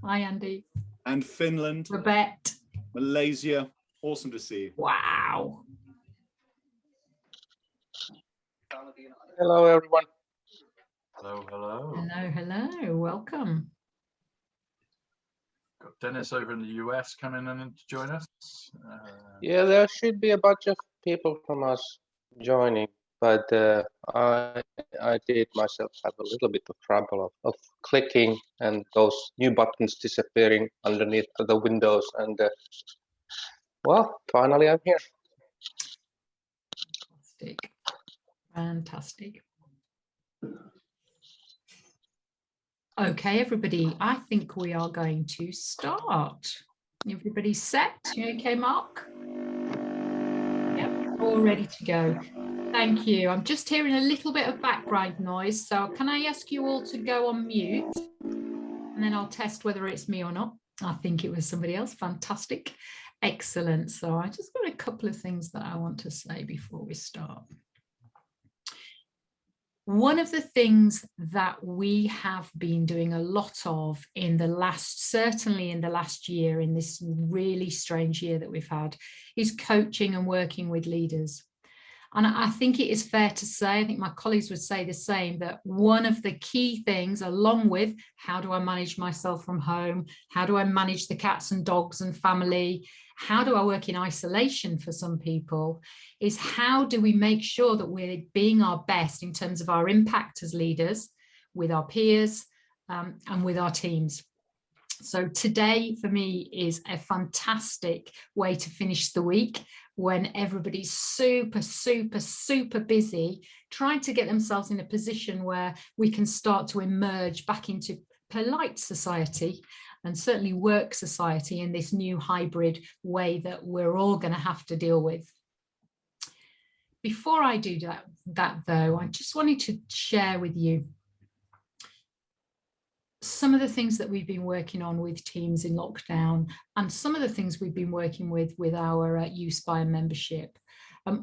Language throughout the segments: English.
Hi, Andy. And Finland. Babette. Malaysia. Awesome to see you. Wow. Hello, everyone. Hello, hello. Hello, hello. Welcome. Got Dennis over in the US coming in to join us. Yeah, there should be a bunch of people from us joining, but I did myself have a little bit of trouble of clicking and those new buttons disappearing underneath the windows. And well, finally I'm here. Fantastic. Fantastic. Okay, everybody, I think we are going to start. Everybody set? You okay, Mark? Yep, all ready to go. Thank you. I'm just hearing a little bit of background noise, so can I ask you all to go on mute? And then I'll test whether it's me or not. I think it was somebody else. Fantastic. Excellent. So I just got a couple of things that I want to say before we start. One of the things that we have been doing a lot of certainly in the last year, in this really strange year that we've had, is coaching and working with leaders. And I think it is fair to say, I think my colleagues would say the same, that one of the key things, along with how do I manage myself from home, how do I manage the cats and dogs and family, how do I work in isolation for some people, is how do we make sure that we're being our best in terms of our impact as leaders with our peers and with our teams. So today for me is a fantastic way to finish the week when everybody's super, super, super busy trying to get themselves in a position where we can start to emerge back into polite society and certainly work society in this new hybrid way that we're all going to have to deal with. Before I do that though, I just wanted to share with you some of the things that we've been working on with teams in lockdown and some of the things we've been working with our Uspire membership.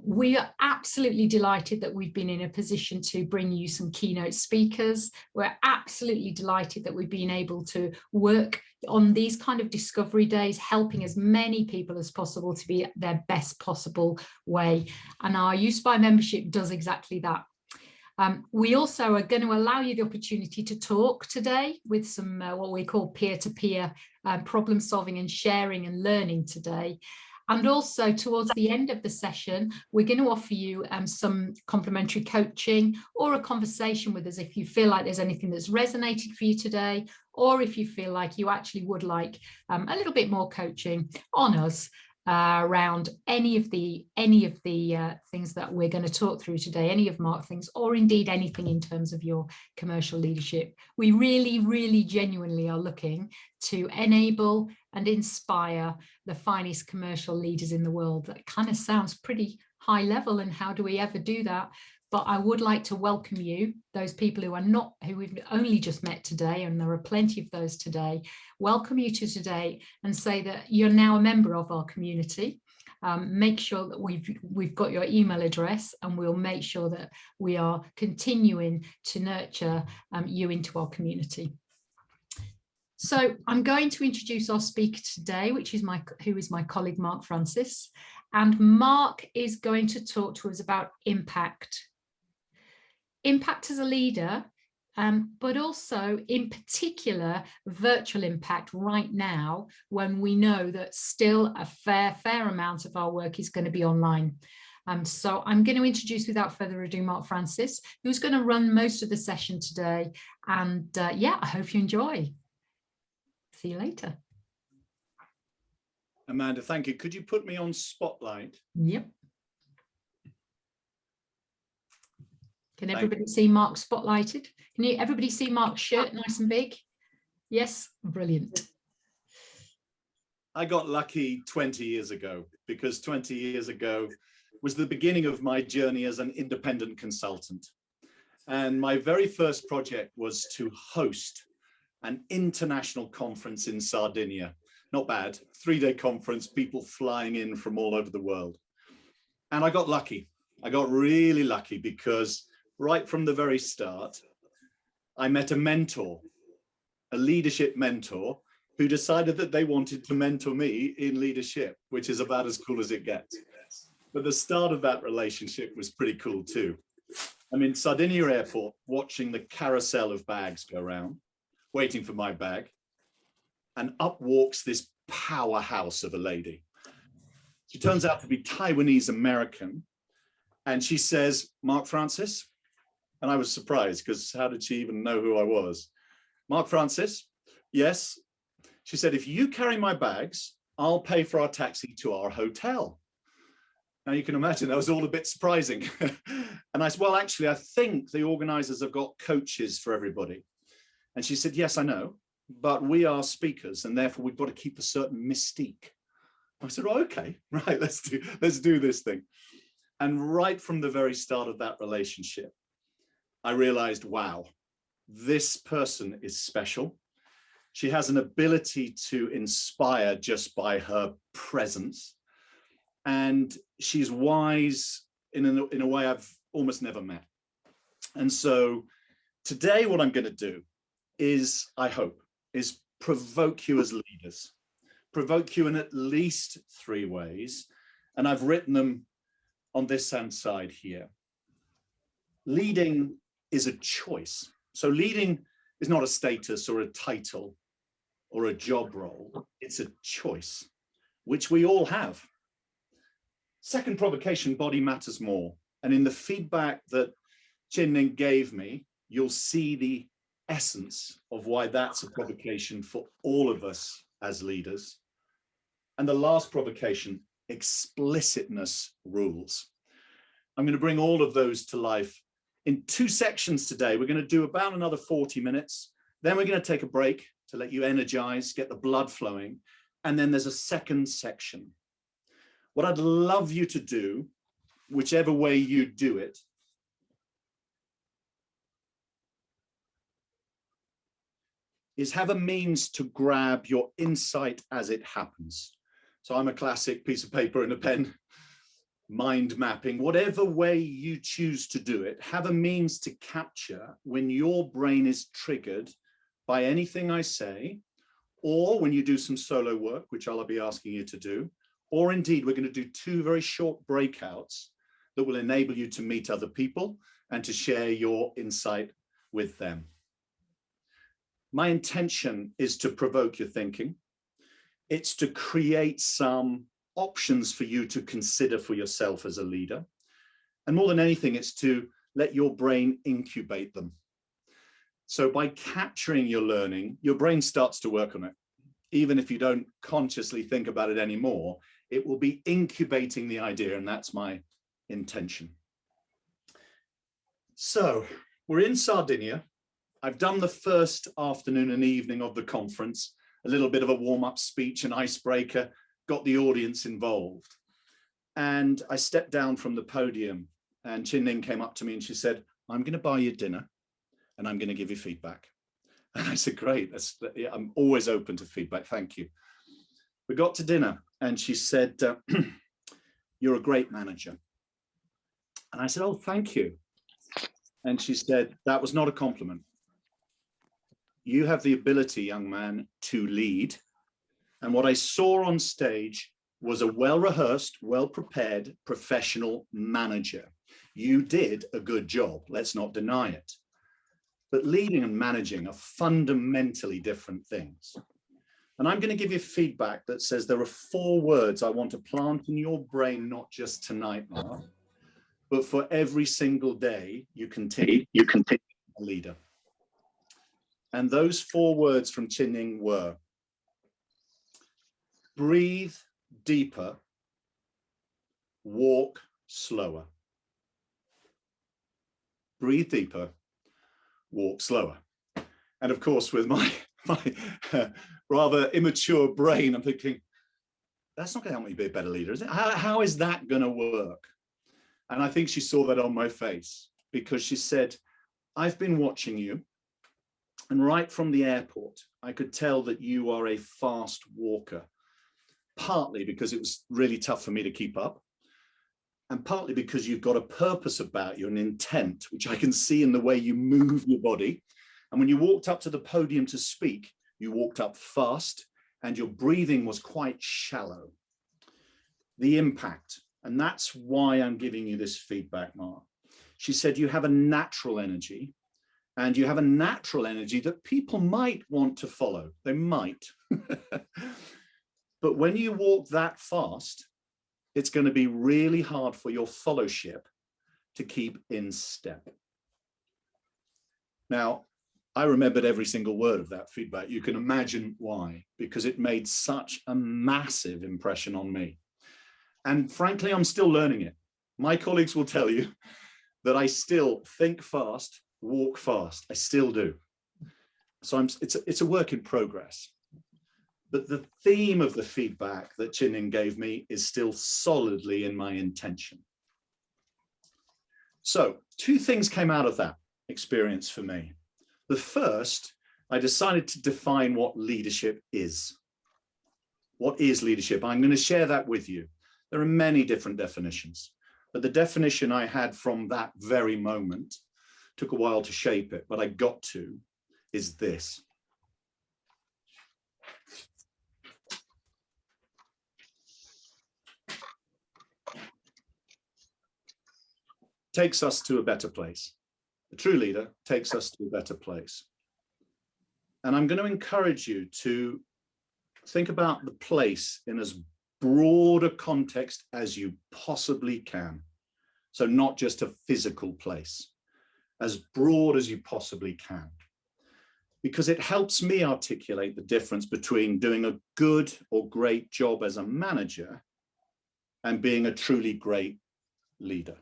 We are absolutely delighted that we've been in a position to bring you some keynote speakers. We're absolutely delighted that we've been able to work on these kind of discovery days, helping as many people as possible to be their best possible way. And our Uspire membership does exactly that. We also are going to allow you the opportunity to talk today with some what we call peer-to-peer problem solving and sharing and learning today. And also towards the end of the session, we're going to offer you some complimentary coaching or a conversation with us if you feel like there's anything that's resonated for you today, or if you feel like you actually would like a little bit more coaching on us around any of the things that we're going to talk through today, any of Mark's things, or indeed anything in terms of your commercial leadership. We really, really genuinely are looking to enable and inspire the finest commercial leaders in the world. That kind of sounds pretty high level, and how do we ever do that? But I would like to welcome you, those people who we've only just met today, and there are plenty of those today, welcome you to today and say that you're now a member of our community. Make sure that we've got your email address, and we'll make sure that we are continuing to nurture you into our community. So I'm going to introduce our speaker today, who is my colleague, Mark Francis. And Mark is going to talk to us about impact. Impact as a leader, but also in particular virtual impact right now, when we know that still a fair amount of our work is going to be online. So I'm going to introduce, without further ado, Mark Francis, who's going to run most of the session today. And yeah, I hope you enjoy. See you later. Amanda, thank you. Could you put me on spotlight? Yep. Can everybody see Mark spotlighted? Can everybody see Mark's shirt nice and big? Yes, brilliant. I got lucky 20 years ago, because 20 years ago was the beginning of my journey as an independent consultant. And my very first project was to host an international conference in Sardinia. Not bad, 3-day conference, people flying in from all over the world. And I got lucky. I got really lucky, because right from the very start, I met a mentor. a leadership mentor who decided that they wanted to mentor me in leadership, which is about as cool as it gets. But the start of that relationship was pretty cool too. I'm in Sardinia Airport watching the carousel of bags go around, waiting for my bag. And up walks this powerhouse of a lady. She turns out to be Taiwanese American. And she says, Mark Francis. And I was surprised because how did she even know who I was? Mark Francis, yes. She said, if you carry my bags, I'll pay for our taxi to our hotel. Now you can imagine that was all a bit surprising. And I said, well, actually, I think the organizers have got coaches for everybody. And she said, yes, I know, but we are speakers and therefore we've got to keep a certain mystique. I said, oh, okay, right, let's do this thing. And right from the very start of that relationship, I realized, wow, this person is special. She has an ability to inspire just by her presence. And she's wise in a way I've almost never met. And so today, what I'm going to do is, I hope, is provoke you as leaders, provoke you in at least 3 ways. And I've written them on this hand side here. Leading is a choice. So leading is not a status or a title or a job role. It's a choice, which we all have. Second provocation, body matters more. And in the feedback that Chin-Ning gave me, you'll see the essence of why that's a provocation for all of us as leaders. And the last provocation, explicitness rules. I'm going to bring all of those to life in 2 sections today. We're going to do about another 40 minutes. Then we're going to take a break to let you energize, get the blood flowing. And then there's a second section. What I'd love you to do, whichever way you do it, is have a means to grab your insight as it happens. So I'm a classic piece of paper and a pen, mind mapping, whatever way you choose to do it, have a means to capture when your brain is triggered by anything I say, or when you do some solo work, which I'll be asking you to do, or indeed, we're going to do 2 very short breakouts that will enable you to meet other people and to share your insight with them. My intention is to provoke your thinking. It's to create some options for you to consider for yourself as a leader. And more than anything, it's to let your brain incubate them. So by capturing your learning, your brain starts to work on it. Even if you don't consciously think about it anymore, it will be incubating the idea, and that's my intention. So we're in Sardinia. I've done the first afternoon and evening of the conference, a little bit of a warm-up speech, an icebreaker, got the audience involved. And I stepped down from the podium and Chin-Ning came up to me and she said, I'm going to buy you dinner and I'm going to give you feedback. And I said, great, I'm always open to feedback, thank you. We got to dinner and she said, you're a great manager. And I said, oh, thank you. And she said, that was not a compliment. You have the ability, young man, to lead. And what I saw on stage was a well-rehearsed, well-prepared professional manager. You did a good job, let's not deny it. But leading and managing are fundamentally different things. And I'm going to give you feedback that says there are 4 words I want to plant in your brain, not just tonight, Mark, but for every single day you continue a leader. And those 4 words from Chin-Ning were: breathe deeper, walk slower. Breathe deeper, walk slower. And of course, with my rather immature brain, I'm thinking, that's not going to help me be a better leader, is it? How is that going to work? And I think she saw that on my face, because she said, I've been watching you, and right from the airport, I could tell that you are a fast walker, partly because it was really tough for me to keep up, and partly because you've got a purpose about you, an intent, which I can see in the way you move your body And when you walked up to the podium to speak, you walked up fast and your breathing was quite shallow. The impact, and that's why I'm giving you this feedback, Mark. She said, you have a natural energy, and you have a natural energy that people might want to follow. They might. But when you walk that fast, it's going to be really hard for your fellowship to keep in step. Now, I remembered every single word of that feedback. You can imagine why, because it made such a massive impression on me. And frankly, I'm still learning it. My colleagues will tell you that I still think fast, walk fast. I still do. So it's a work in progress. But the theme of the feedback that Chin-Ning gave me is still solidly in my intention. So 2 things came out of that experience for me. The first, I decided to define what leadership is. What is leadership? I'm going to share that with you. There are many different definitions, but the definition I had from that very moment, took a while to shape it, but I got to, is this. Takes us to a better place. A true leader takes us to a better place. And I'm going to encourage you to think about the place in as broad a context as you possibly can. So not just a physical place, as broad as you possibly can. Because it helps me articulate the difference between doing a good or great job as a manager and being a truly great leader,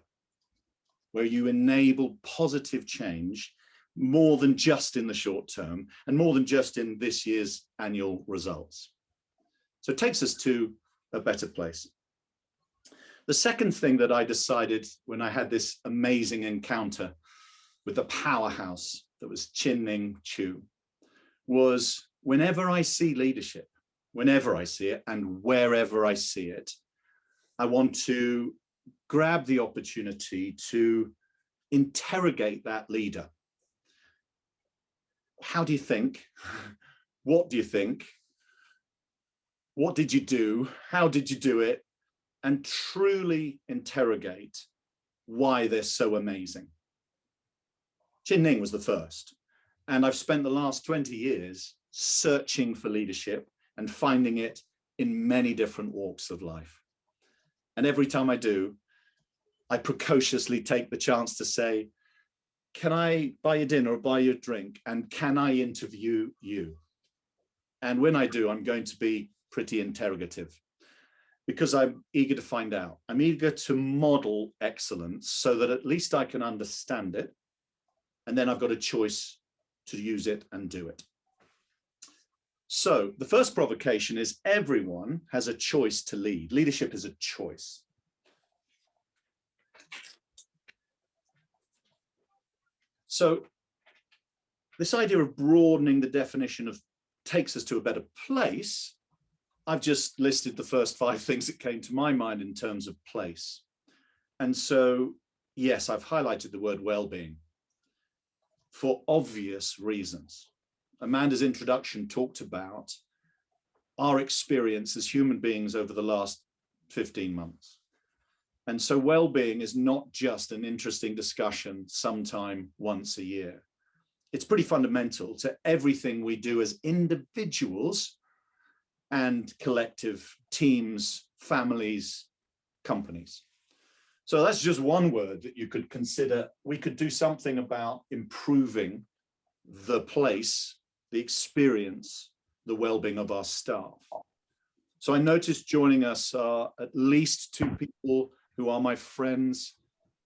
where you enable positive change more than just in the short term and more than just in this year's annual results. So it takes us to a better place. The second thing that I decided when I had this amazing encounter with the powerhouse that was Chin-Ning Chu was, whenever I see leadership, whenever I see it and wherever I see it, I want to grab the opportunity to interrogate that leader. How do you think? What do you think? What did you do? How did you do it? And truly interrogate why they're so amazing. Chin-Ning was the first. And I've spent the last 20 years searching for leadership and finding it in many different walks of life. And every time I do, I precociously take the chance to say, can I buy you dinner or buy you a drink? And can I interview you? And when I do, I'm going to be pretty interrogative because I'm eager to find out. I'm eager to model excellence so that at least I can understand it. And then I've got a choice to use it and do it. So the first provocation is everyone has a choice to lead. Leadership is a choice. So this idea of broadening the definition of takes us to a better place, I've just listed the first 5 things that came to my mind in terms of place. And so, yes, I've highlighted the word well-being for obvious reasons. Amanda's introduction talked about our experience as human beings over the last 15 months. And so well-being is not just an interesting discussion sometime once a year. It's pretty fundamental to everything we do as individuals and collective teams, families, companies. So that's just one word that you could consider. We could do something about improving the place, the experience, the well-being of our staff. So I noticed joining us are at least 2 people who are my friends,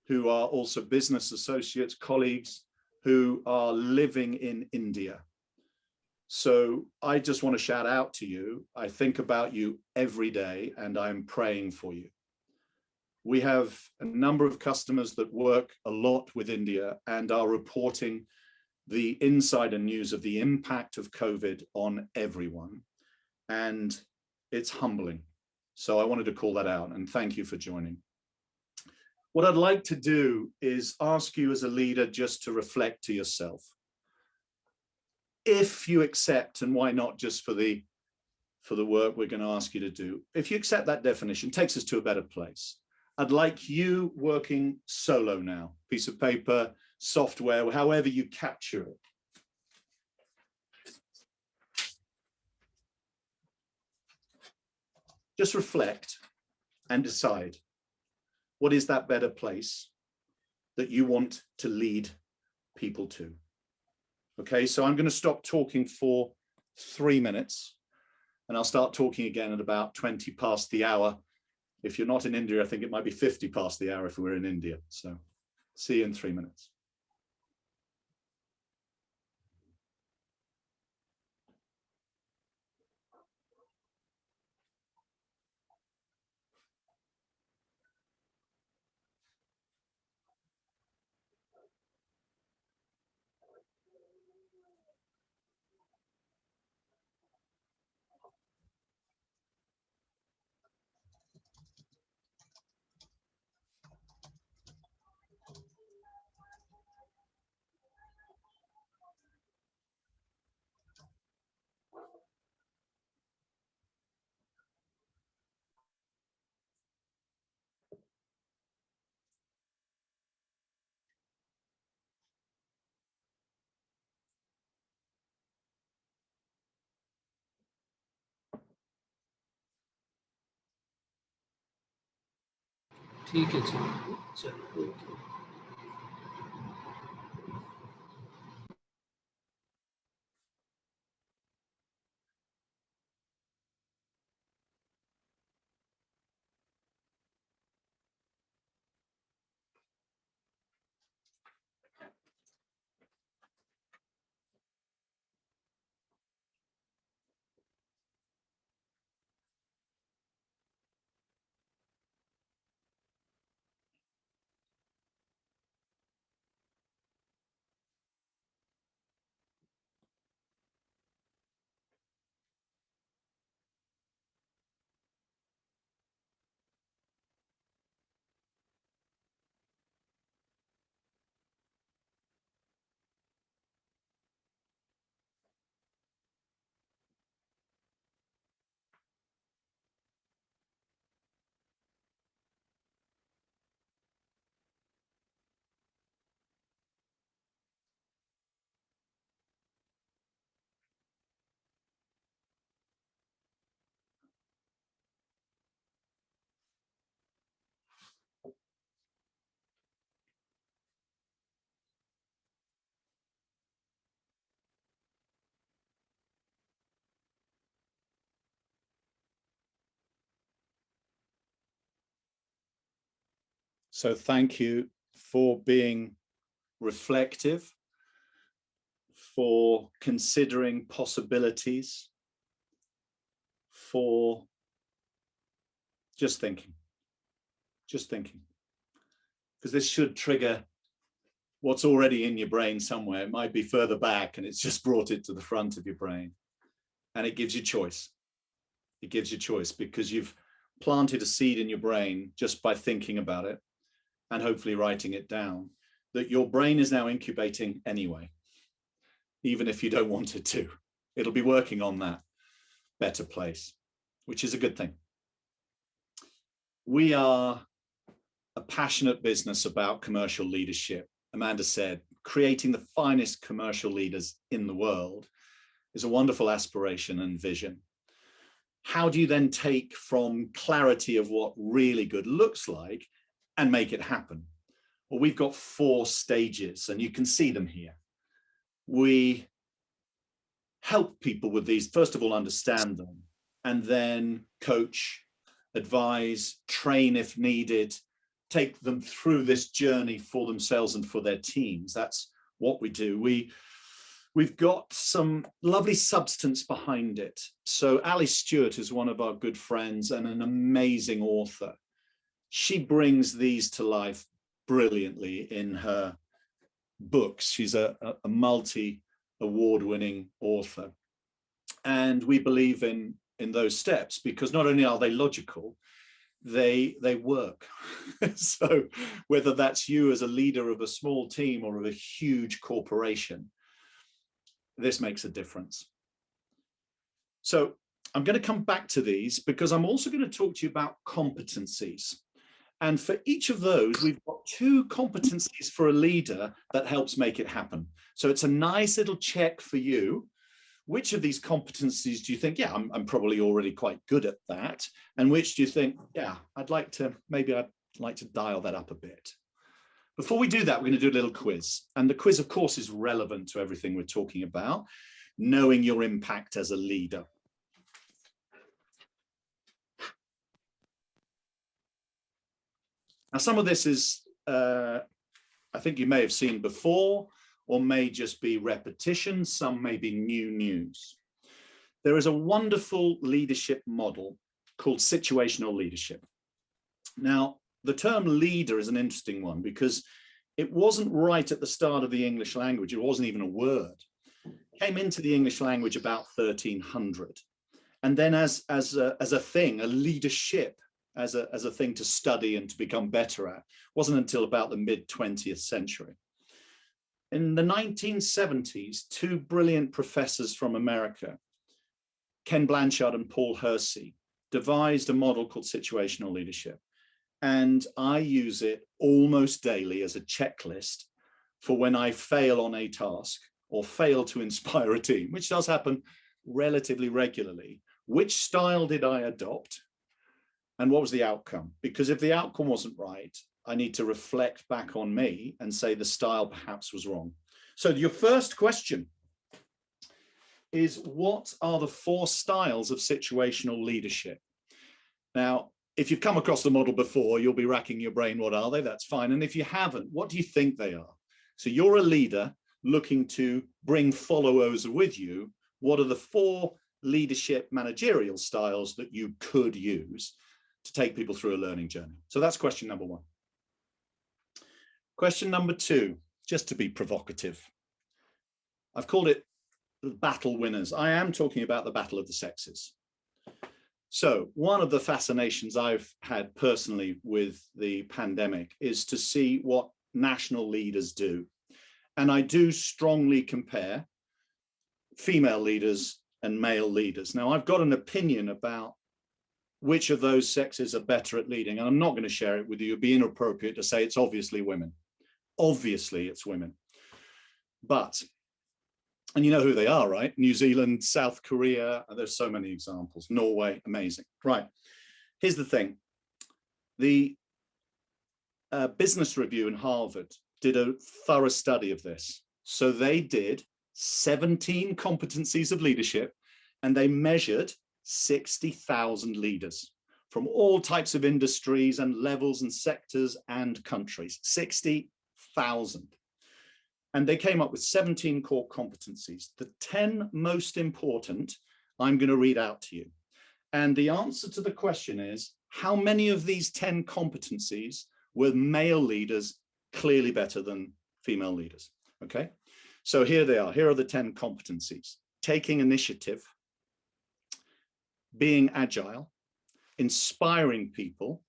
who are also business associates, colleagues, who are living in India. So I just want to shout out to you. I think about you every day and I'm praying for you. We have a number of customers that work a lot with India and are reporting the insider news of the impact of COVID on everyone. And it's humbling. So I wanted to call that out and thank you for joining. What I'd like to do is ask you as a leader just to reflect to yourself. if you accept, and why not just for the work we're going to ask you to do, if you accept that definition, takes us to a better place. I'd like you working solo now, piece of paper, software, however you capture it. Just reflect and decide, what is that better place that you want to lead people to? Okay, so I'm going to stop talking for 3 minutes, and I'll start talking again at about 20 past the hour. If you're not in India, I think it might be 50 past the hour if we're in India. So see you in 3 minutes. ठीक है चलो चलो okay So thank you for being reflective, for considering possibilities, for just thinking, because this should trigger what's already in your brain somewhere. It might be further back and it's just brought it to the front of your brain, and it gives you choice. It gives you choice because you've planted a seed in your brain just by thinking about it and hopefully writing it down, that your brain is now incubating anyway, even if you don't want it to. It'll be working on that better place, which is a good thing. We are a passionate business about commercial leadership. Amanda said, creating the finest commercial leaders in the world is a wonderful aspiration and vision. How do you then take from clarity of what really good looks like and make it happen? Well, we've got 4 stages, and you can see them here. We help people with these, first of all, understand them, and then coach, advise, train if needed, take them through this journey for themselves and for their teams. That's what we do. We've got some lovely substance behind it. So Ali Stewart is one of our good friends and an amazing author. She brings these to life brilliantly in her books. She's a multi-award-winning author. And we believe in those steps because not only are they logical, they work. So whether that's you as a leader of a small team or of a huge corporation, this makes a difference. So I'm going to come back to these because I'm also going to talk to you about competencies. And for each of those, we've got 2 competencies for a leader that helps make it happen. So it's a nice little check for you. Which of these competencies do you think, yeah, I'm probably already quite good at that? And which do you think, yeah, I'd like to dial that up a bit. Before we do that, we're going to do a little quiz. And the quiz, of course, is relevant to everything we're talking about, knowing your impact as a leader. Now, some of this is, I think you may have seen before, or may just be repetition. Some may be new news. There is a wonderful leadership model called situational leadership. Now, the term leader is an interesting one because it wasn't right at the start of the English language. It wasn't even a word. It came into the English language about 1300. And then as a thing, a leadership, as a thing to study and to become better at, wasn't until about the mid-20th century. In the 1970s, 2 brilliant professors from America, Ken Blanchard and Paul Hersey, devised a model called situational leadership. And I use it almost daily as a checklist for when I fail on a task or fail to inspire a team, which does happen relatively regularly. Which style did I adopt? And what was the outcome? Because if the outcome wasn't right, I need to reflect back on me and say the style perhaps was wrong. So your first question is, what are the 4 styles of situational leadership? Now, if you've come across the model before, you'll be racking your brain, what are they? That's fine. And if you haven't, what do you think they are? So you're a leader looking to bring followers with you. What are the 4 leadership managerial styles that you could use to take people through a learning journey? So that's question number 1. Question number 2, just to be provocative. I've called it the battle winners. I am talking about the battle of the sexes. So one of the fascinations I've had personally with the pandemic is to see what national leaders do. And I do strongly compare female leaders and male leaders. Now, I've got an opinion about which of those sexes are better at leading, and I'm not going to share it with you. It'd be inappropriate to say it's obviously women. Obviously, it's women. But, and you know who they are, right? New Zealand, South Korea, there's so many examples. Norway, amazing. Right, here's the thing. The Business Review in Harvard did a thorough study of this. So they did 17 competencies of leadership, and they measured 60,000 leaders from all types of industries and levels and sectors and countries, 60,000. And they came up with 17 core competencies. The 10 most important, I'm going to read out to you. And the answer to the question is, how many of these 10 competencies were male leaders clearly better than female leaders? Okay, so here they are. Here are the 10 competencies: taking initiative, being agile, inspiring people,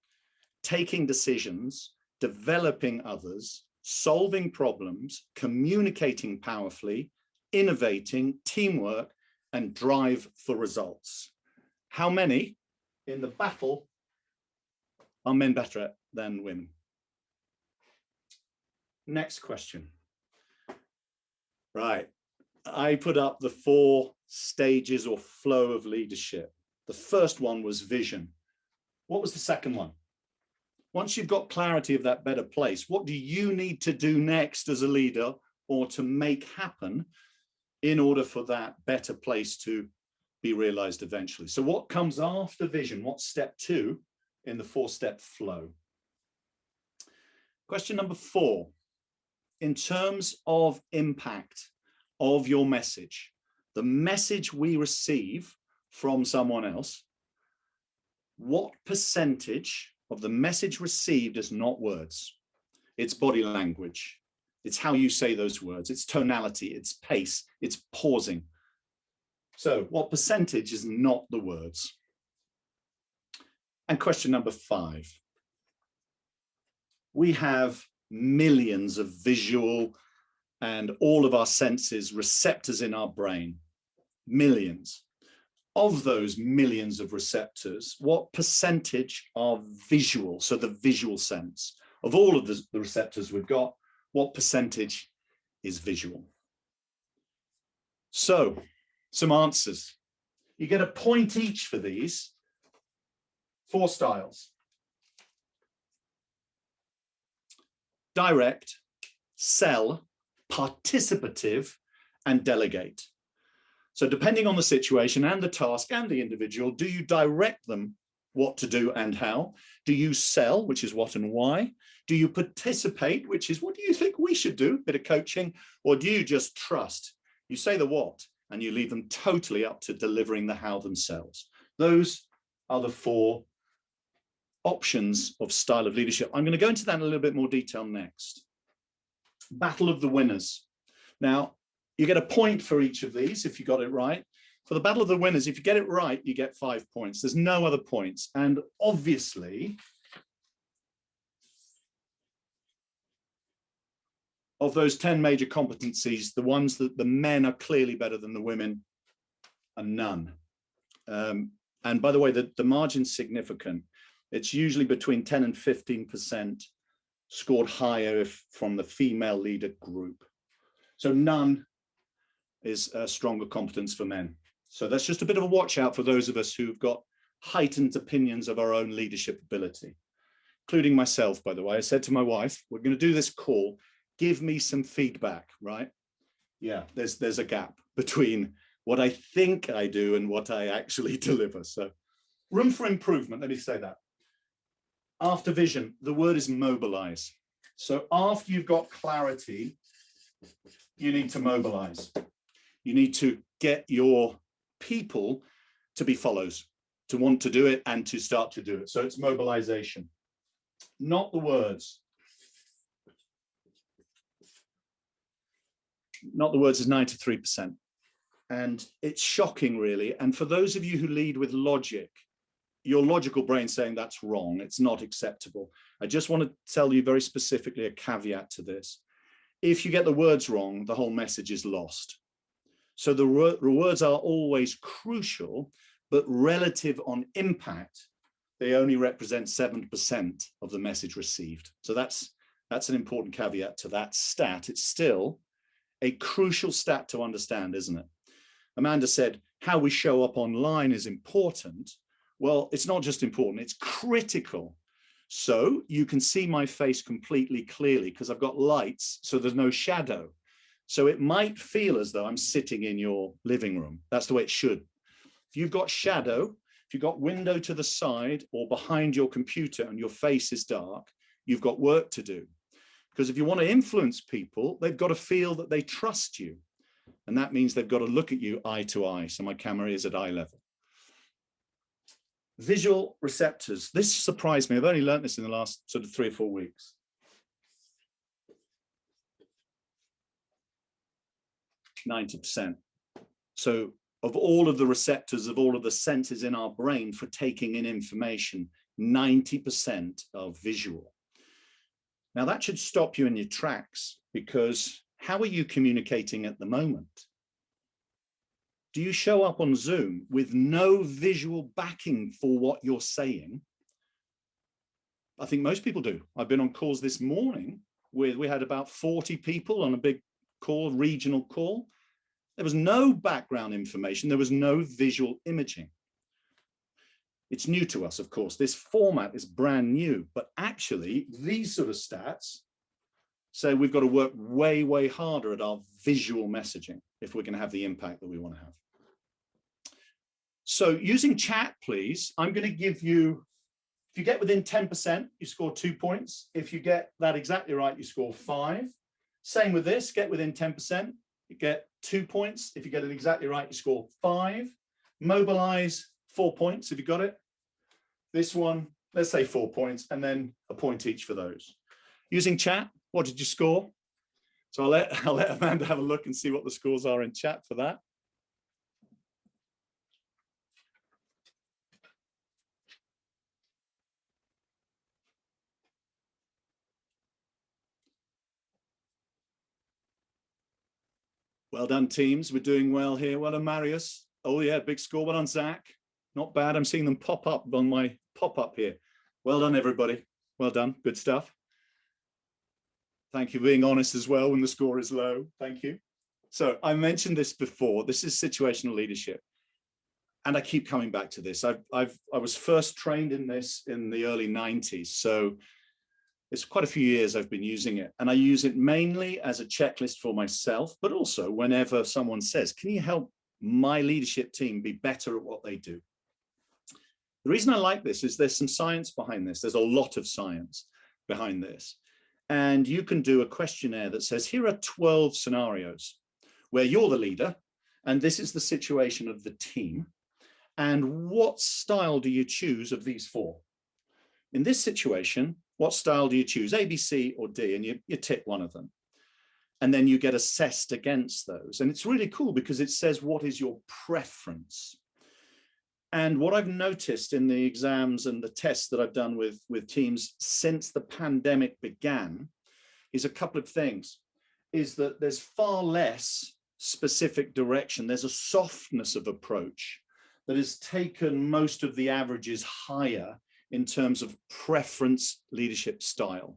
taking decisions, developing others, solving problems, communicating powerfully, innovating, teamwork, and drive for results. How many in the battle are men better at than women? Next question. Right, I put up the 4 stages or flow of leadership. The first one was vision. What was the second one? Once you've got clarity of that better place, what do you need to do next as a leader or to make happen in order for that better place to be realized eventually? So what comes after vision? What's step 2 in the 4-step flow? Question number 4, in terms of impact of your message, the message we receive from someone else, what percentage of the message received is not words? It's body language. It's how you say those words. It's tonality, it's pace, it's pausing. So what percentage is not the words? And question number 5. We have millions of visual and all of our senses, receptors in our brain, millions. Of those millions of receptors, what percentage are visual? So the visual sense of all of the receptors we've got, what percentage is visual? So some answers. You get a point each for these 4 styles. Direct, sell, participative, and delegate. So depending on the situation and the task and the individual, do you direct them what to do and how? Do you sell, which is what and why? Do you participate, which is what do you think we should do, bit of coaching? Or do you just trust? You say the what and you leave them totally up to delivering the how themselves. Those are the 4 options of style of leadership. I'm going to go into that in a little bit more detail next. Battle of the winners. Now, you get a point for each of these if you got it right. For the battle of the winners, if you get it right, you get 5 points. There's no other points. And obviously, of those 10 major competencies, the ones that the men are clearly better than the women are none. And by the way, the margin's significant. It's usually between 10 and 15% scored higher if from the female leader group. So none is a stronger competence for men. So that's just a bit of a watch out for those of us who've got heightened opinions of our own leadership ability, including myself, by the way. I said to my wife, we're going to do this call, give me some feedback, right? Yeah, there's a gap between what I think I do and what I actually deliver. So room for improvement, let me say that. After vision, the word is mobilize. So after you've got clarity, you need to mobilize. You need to get your people to be follows, to want to do it and to start to do it. So it's mobilization, not the words. Not the words is 93%. And it's shocking, really. And for those of you who lead with logic, your logical brain saying that's wrong, it's not acceptable. I just want to tell you very specifically a caveat to this. If you get the words wrong, the whole message is lost. So the words are always crucial, but relative on impact, they only represent 7% of the message received. So that's an important caveat to that stat. It's still a crucial stat to understand, isn't it? Amanda said, how we show up online is important. Well, it's not just important, it's critical. So you can see my face completely clearly because I've got lights, so there's no shadow. So it might feel as though I'm sitting in your living room. That's the way it should. If you've got shadow, if you've got window to the side or behind your computer and your face is dark, you've got work to do. Because if you want to influence people, they've got to feel that they trust you. And that means they've got to look at you eye to eye. So my camera is at eye level. Visual receptors. This surprised me. I've only learned this in the last sort of 3 or 4 weeks. 90%. So of all of the receptors, of all of the senses in our brain for taking in information, 90% are visual. Now that should stop you in your tracks, because how are you communicating at the moment? Do you show up on Zoom with no visual backing for what you're saying? I think most people do. I've been on calls this morning we had about 40 people on a big call, regional call. There was no background information. There was no visual imaging. It's new to us, of course. This format is brand new, but actually these sort of stats say we've got to work way, way harder at our visual messaging if we're going to have the impact that we want to have. So using chat, please, I'm going to give you, if you get within 10%, you score 2 points. If you get that exactly right, you score 5. Same with this, get within 10%, you get 2 points. If you get it exactly right, you score 5. Mobilize, 4 points if you got it. This one, let's say 4 points, and then a point each for those. Using chat, what did you score? So I'll let Amanda have a look and see what the scores are in chat for that. Well done, teams. We're doing well here. Well done, Marius. Oh yeah, big score. Well done, Zach. Not bad. I'm seeing them pop up on my pop-up here. Well done, everybody. Well done. Good stuff. Thank you for being honest as well when the score is low. Thank you. So I mentioned this before. This is situational leadership. And I keep coming back to this. I was first trained in this in the early 90s. So it's quite a few years I've been using it. And I use it mainly as a checklist for myself, but also whenever someone says, can you help my leadership team be better at what they do? The reason I like this is there's some science behind this. There's a lot of science behind this. And you can do a questionnaire that says, here are 12 scenarios where you're the leader, and this is the situation of the team. And what style do you choose of these four? In this situation, what style do you choose, A, B, C, or D? And you tick one of them. And then you get assessed against those. And it's really cool because it says, what is your preference? And what I've noticed in the exams and the tests that I've done with teams since the pandemic began is a couple of things, is that there's far less specific direction. There's a softness of approach that has taken most of the averages higher in terms of preference leadership style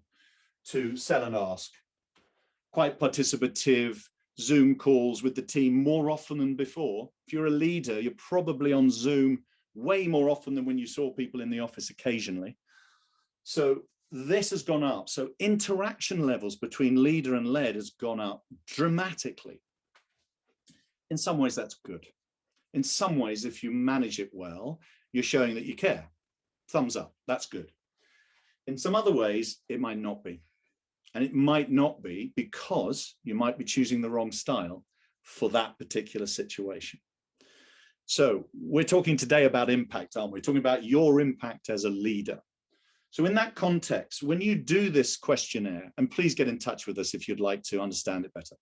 to sell and ask. Quite participative, Zoom calls with the team more often than before. If you're a leader, you're probably on Zoom way more often than when you saw people in the office occasionally. So this has gone up. So interaction levels between leader and led has gone up dramatically. In some ways, that's good. In some ways, if you manage it well, you're showing that you care. Thumbs up, that's good. In some other ways, it might not be. And it might not be because you might be choosing the wrong style for that particular situation. So we're talking today about impact, aren't we? We're talking about your impact as a leader. So in that context, when you do this questionnaire, and please get in touch with us if you'd like to understand it better.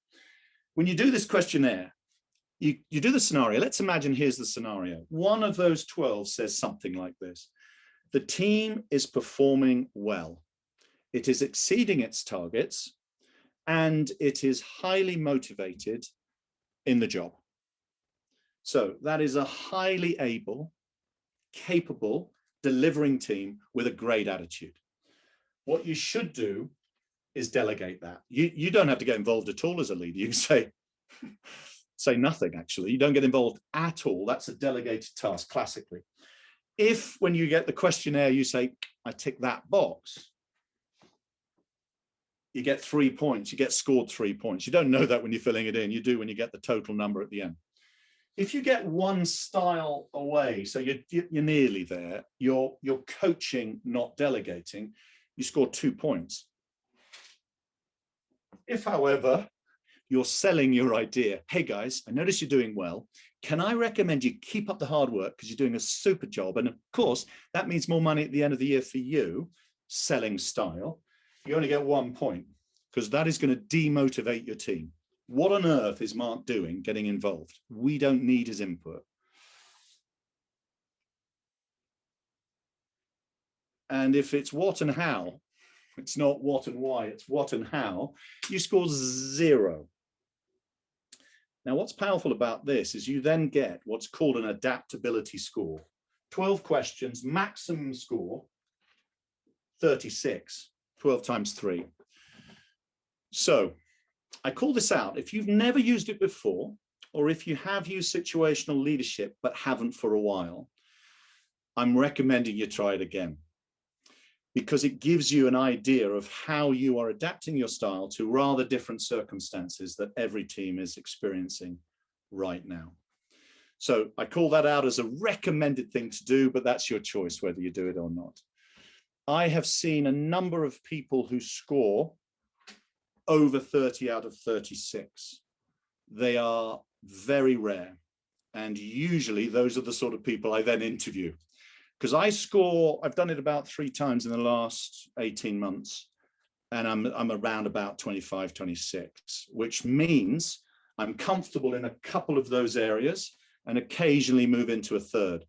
When you do this questionnaire, you do the scenario. Let's imagine here's the scenario. One of those 12 says something like this. The team is performing well. It is exceeding its targets, and it is highly motivated in the job. So that is a highly able, capable, delivering team with a great attitude. What you should do is delegate that. You don't have to get involved at all as a leader. You can say nothing, actually. You don't get involved at all. That's a delegated task, classically. If, when you get the questionnaire, you say, I tick that box, you get 3 points. You get scored 3 points. You don't know that when you're filling it in. You do when you get the total number at the end. If you get one style away, so you're nearly there, you're coaching, not delegating, you score 2 points. If, however, you're selling your idea, hey guys, I notice you're doing well. Can I recommend you keep up the hard work because you're doing a super job? And of course, that means more money at the end of the year for you, selling style. You only get 1 point because that is going to demotivate your team. What on earth is Mark doing getting involved? We don't need his input. And if it's what and how, it's not what and why, it's what and how, you score 0. Now, what's powerful about this is you then get what's called an adaptability score. 12 questions, maximum score, 36, 12 times 3. So I call this out. If you've never used it before, or if you have used situational leadership but haven't for a while, I'm recommending you try it again, because it gives you an idea of how you are adapting your style to rather different circumstances that every team is experiencing right now. So I call that out as a recommended thing to do, but that's your choice whether you do it or not. I have seen a number of people who score over 30 out of 36. They are very rare. And usually those are the sort of people I then interview. Because I've done it about 3 times in the last 18 months, and I'm around about 25, 26, which means I'm comfortable in a couple of those areas and occasionally move into a third,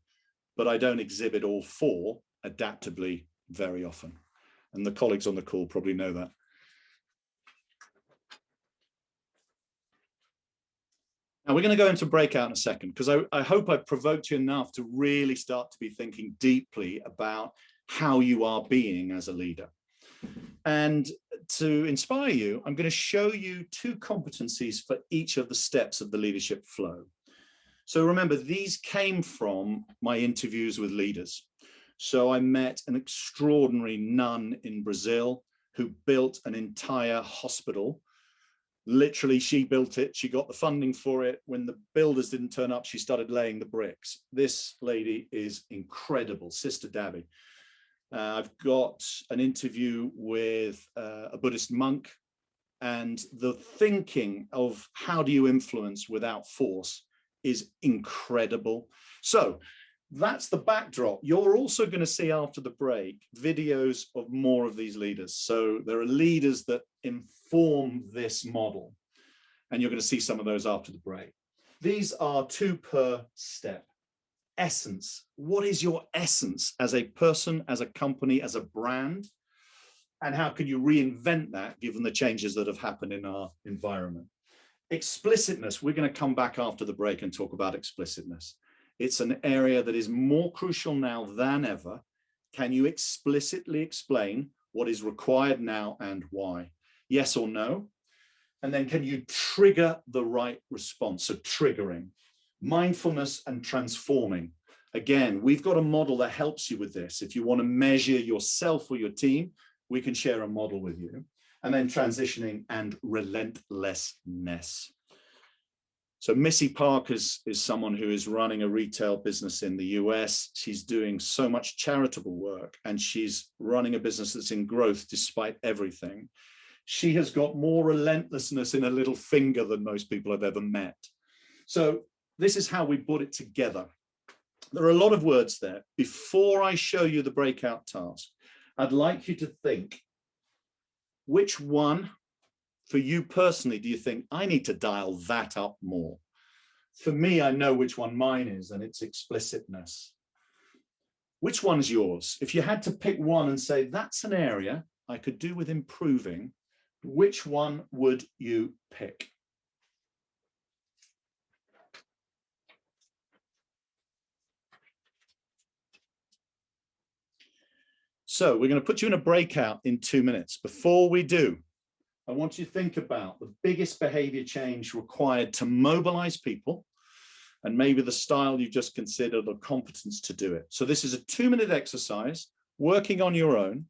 but I don't exhibit all 4 adaptably very often. And the colleagues on the call probably know that. Now we're going to go into breakout in a second, because I hope I've provoked you enough to really start to be thinking deeply about how you are being as a leader. And to inspire you, I'm going to show you 2 competencies for each of the steps of the leadership flow. So remember, these came from my interviews with leaders. So I met an extraordinary nun in Brazil who built an entire hospital. Literally, she built it. She got the funding for it. When the builders didn't turn up, she started laying the bricks. This lady is incredible, Sister Davi. I've got an interview with a Buddhist monk, and the thinking of how do you influence without force is incredible. So that's the backdrop. You're also going to see after the break videos of more of these leaders. So there are leaders that inform this model, and you're going to see some of those after the break. These are 2 per step. Essence. What is your essence as a person, as a company, as a brand? And how can you reinvent that given the changes that have happened in our environment? Explicitness. We're going to come back after the break and talk about explicitness. It's an area that is more crucial now than ever. Can you explicitly explain what is required now and why? Yes or no? And then can you trigger the right response? So triggering. Mindfulness and transforming. Again, we've got a model that helps you with this. If you want to measure yourself or your team, we can share a model with you. And then transitioning and relentlessness. So Missy Park is someone who is running a retail business in the US. She's doing so much charitable work, and she's running a business that's in growth despite everything. She has got more relentlessness in her little finger than most people I've ever met. So this is how we put it together. There are a lot of words there. Before I show you the breakout task, I'd like you to think, which one for you personally do you think I need to dial that up more? For me, I know which one mine is, and it's explicitness. Which one's yours? If you had to pick one and say, that's an area I could do with improving, which one would you pick? So we're going to put you in a breakout in 2 minutes. Before we do, I want you to think about the biggest behavior change required to mobilize people, and maybe the style you've just considered or competence to do it. So this is a 2-minute exercise, working on your own.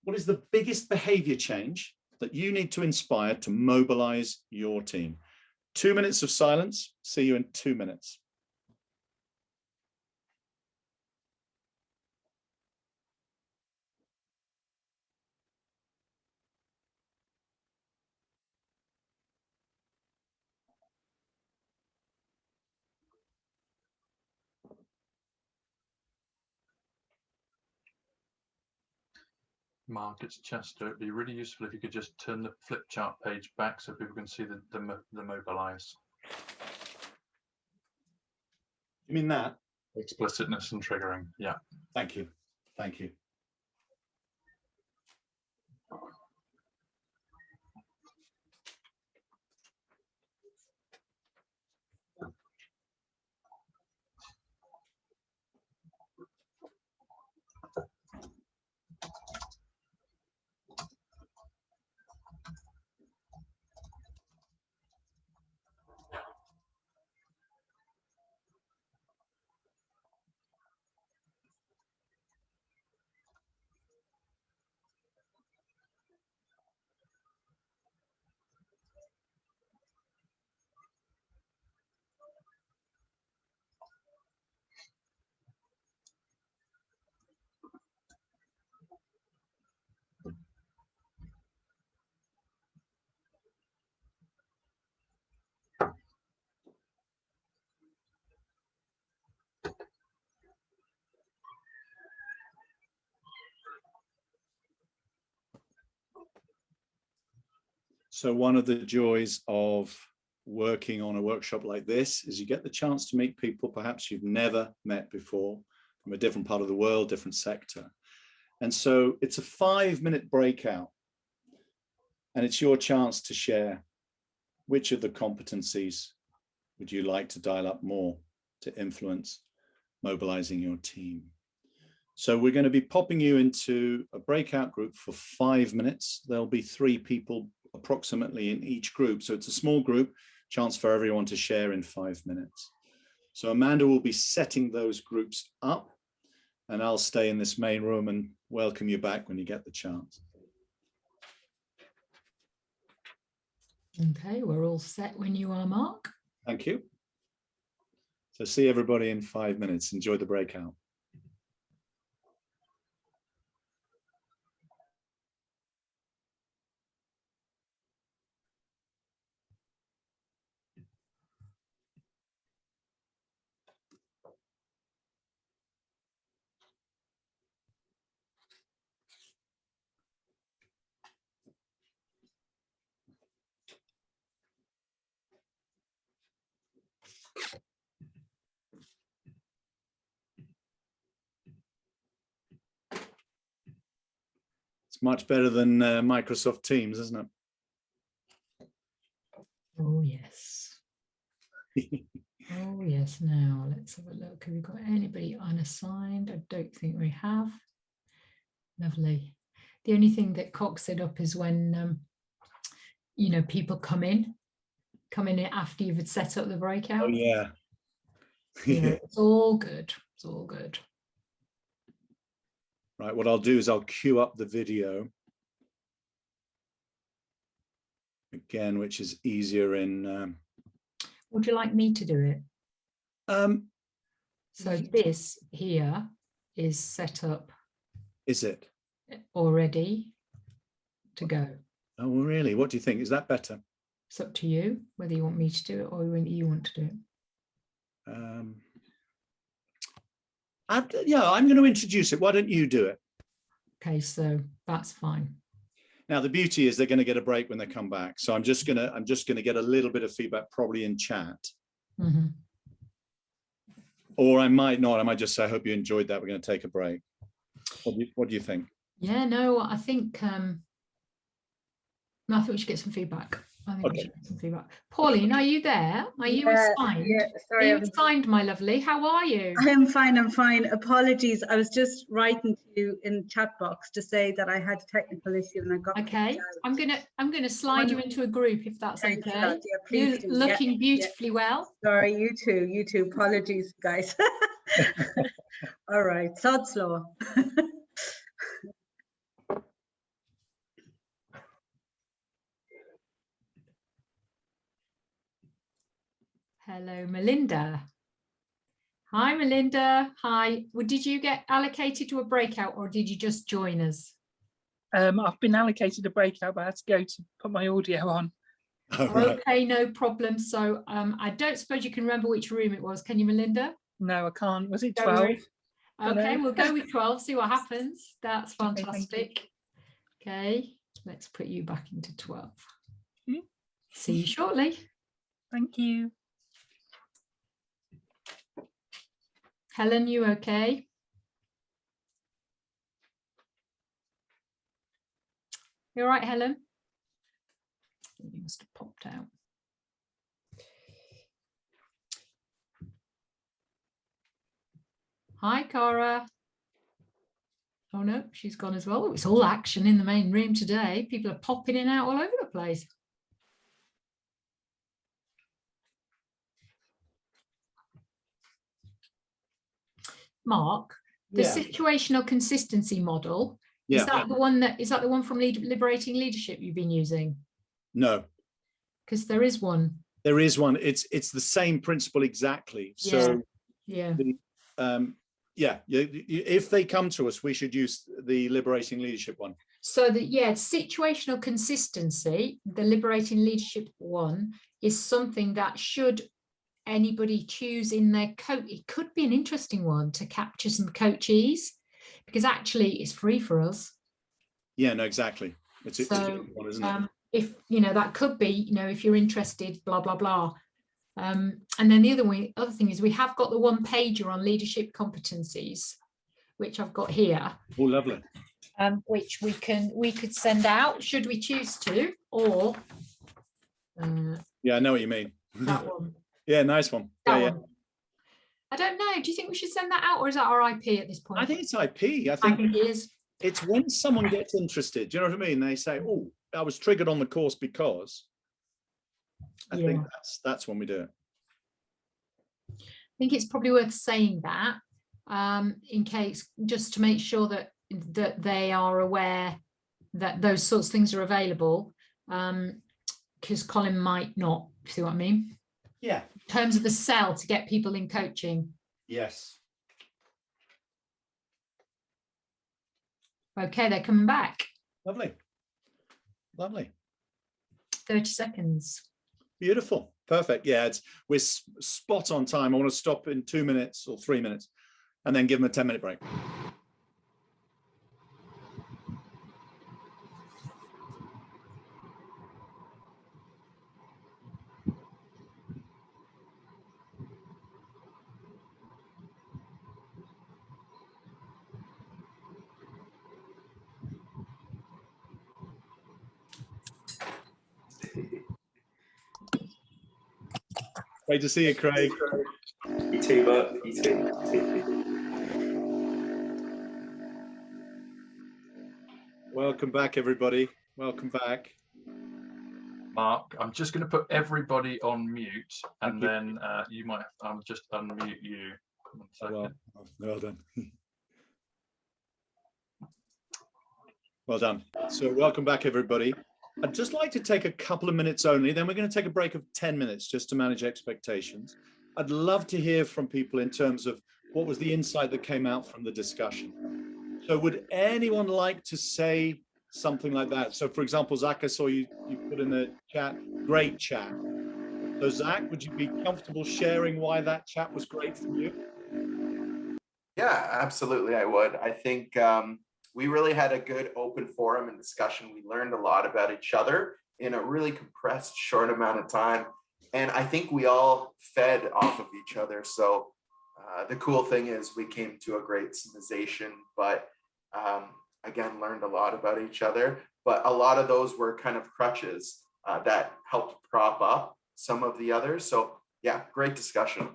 What is the biggest behavior change that you need to inspire to mobilize your team? 2 minutes of silence. See you in 2 minutes. Mark, it's Chester. It'd be really useful if you could just turn the flip chart page back so people can see the mobilize. You mean that? Explicitness and triggering, yeah. Thank you. Thank you. So one of the joys of working on a workshop like this is you get the chance to meet people perhaps you've never met before, from a different part of the world, different sector. And so it's a 5-minute breakout, and it's your chance to share which of the competencies would you like to dial up more to influence mobilizing your team? So we're going to be popping you into a breakout group for 5 minutes. There'll be 3 people approximately in each group. So it's a small group, chance for everyone to share in 5 minutes. So Amanda will be setting those groups up, and I'll stay in this main room and welcome you back when you get the chance. Okay, we're all set when you are, Mark. Thank you. So see everybody in 5 minutes. Enjoy the breakout. It's much better than Microsoft Teams, isn't it? Oh, yes. Oh, yes. Now, let's have a look. Have we got anybody unassigned? I don't think we have. Lovely. The only thing that cocks it up is when, you know, people come in after you've set up the breakout. Oh, yeah. Yeah, it's all good. It's all good. Right, what I'll do is I'll queue up the video again, which is easier in... Would you like me to do it? So this here is set up. Is it? Already to go. Oh, really? What do you think? Is that better? It's up to you whether you want me to do it or when you want to do it. Yeah, I'm going to introduce it. Why don't you do it? Okay, so that's fine. Now the beauty is they're going to get a break when they come back. So I'm just going to get a little bit of feedback probably in chat. Mm-hmm. Or I might not. I might just say, I hope you enjoyed that. We're going to take a break. What do you think? Yeah, no, I think I think we should get some feedback. I think we should get some feedback. Pauline, are you there? Are you assigned? Yeah, sorry. Are you assigned, my lovely? How are you? I am fine, I'm fine. Apologies. I was just writing to you in chat box to say that I had a technical issue and I got okay. I'm gonna slide you into a group if that's okay. Yeah, please You're looking beautifully well. Sorry, you too. Apologies, guys. All right, sod's law. Hello, Melinda. Hi, Melinda. Hi. Well, did you get allocated to a breakout or did you just join us? I've been allocated a breakout, but I had to go to put my audio on. Right. Okay, no problem. So I don't suppose you can remember which room it was. Can you, Melinda? No, I can't. Was it Don't 12? worry. Okay, we'll go with 12, see what happens. That's Okay, fantastic. Okay, let's put you back into 12. Hmm? See you shortly. Thank you. Helen, you okay? You all right, Helen? You must have popped out. Hi, Cara. Oh no, she's gone as well. It's all action in the main room today. People are popping in and out all over the place. Mark, the situational consistency model, is that the one from Liberating Leadership you've been using? No. Because there is one. There is one. It's the same principle exactly. So yeah. If they come to us, we should use the Liberating Leadership one. So situational consistency, the Liberating Leadership one, is something that should anybody choose in their coach. It could be an interesting one to capture some coachees because actually it's free for us. Yeah, no, exactly. It's a good one, isn't it? If that could be, if you're interested, blah blah blah. And then the other thing is we have got the one pager on leadership competencies, which I've got here. Oh, lovely. Which we could send out should we choose to, or Yeah, I know what you mean. That one. Yeah, nice one. That Yeah, one. I don't know. Do you think we should send that out, or is that our IP at this point? I think it's IP. I I think think it is. it's when someone gets interested. Do you know what I mean? They say, "Oh, I was triggered on the course because." I think that's when we do it. I think it's probably worth saying that in case, just to make sure that they are aware that those sorts of things are available, because Colin might not. See what I mean? Yeah. In terms of the sell to get people in coaching. Yes. Okay, they're coming back. Lovely. Lovely. 30 seconds. Beautiful. Perfect. Yeah, we're spot on time. I want to stop in 2 minutes or 3 minutes and then give them a 10-minute break. Great to see you, Craig. You too, Mark. You too. Welcome back, everybody. Welcome back. Mark, I'm just going to put everybody on mute, and then you might have to, I'll just unmute you. 1 second. Well done. Well done. So welcome back, everybody. I'd just like to take a couple of minutes only, then we're going to take a break of 10 minutes just to manage expectations. I'd love to hear from people in terms of what was the insight that came out from the discussion. So would anyone like to say something like that? So for example, Zach, I saw you put in the chat, great chat. So Zach, would you be comfortable sharing why that chat was great for you? Yeah, absolutely, I would. I think we really had a good open forum and discussion. We learned a lot about each other in a really compressed, short amount of time. And I think we all fed off of each other. So the cool thing is we came to a great summarization, but again, learned a lot about each other. But a lot of those were kind of crutches that helped prop up some of the others. So yeah, great discussion.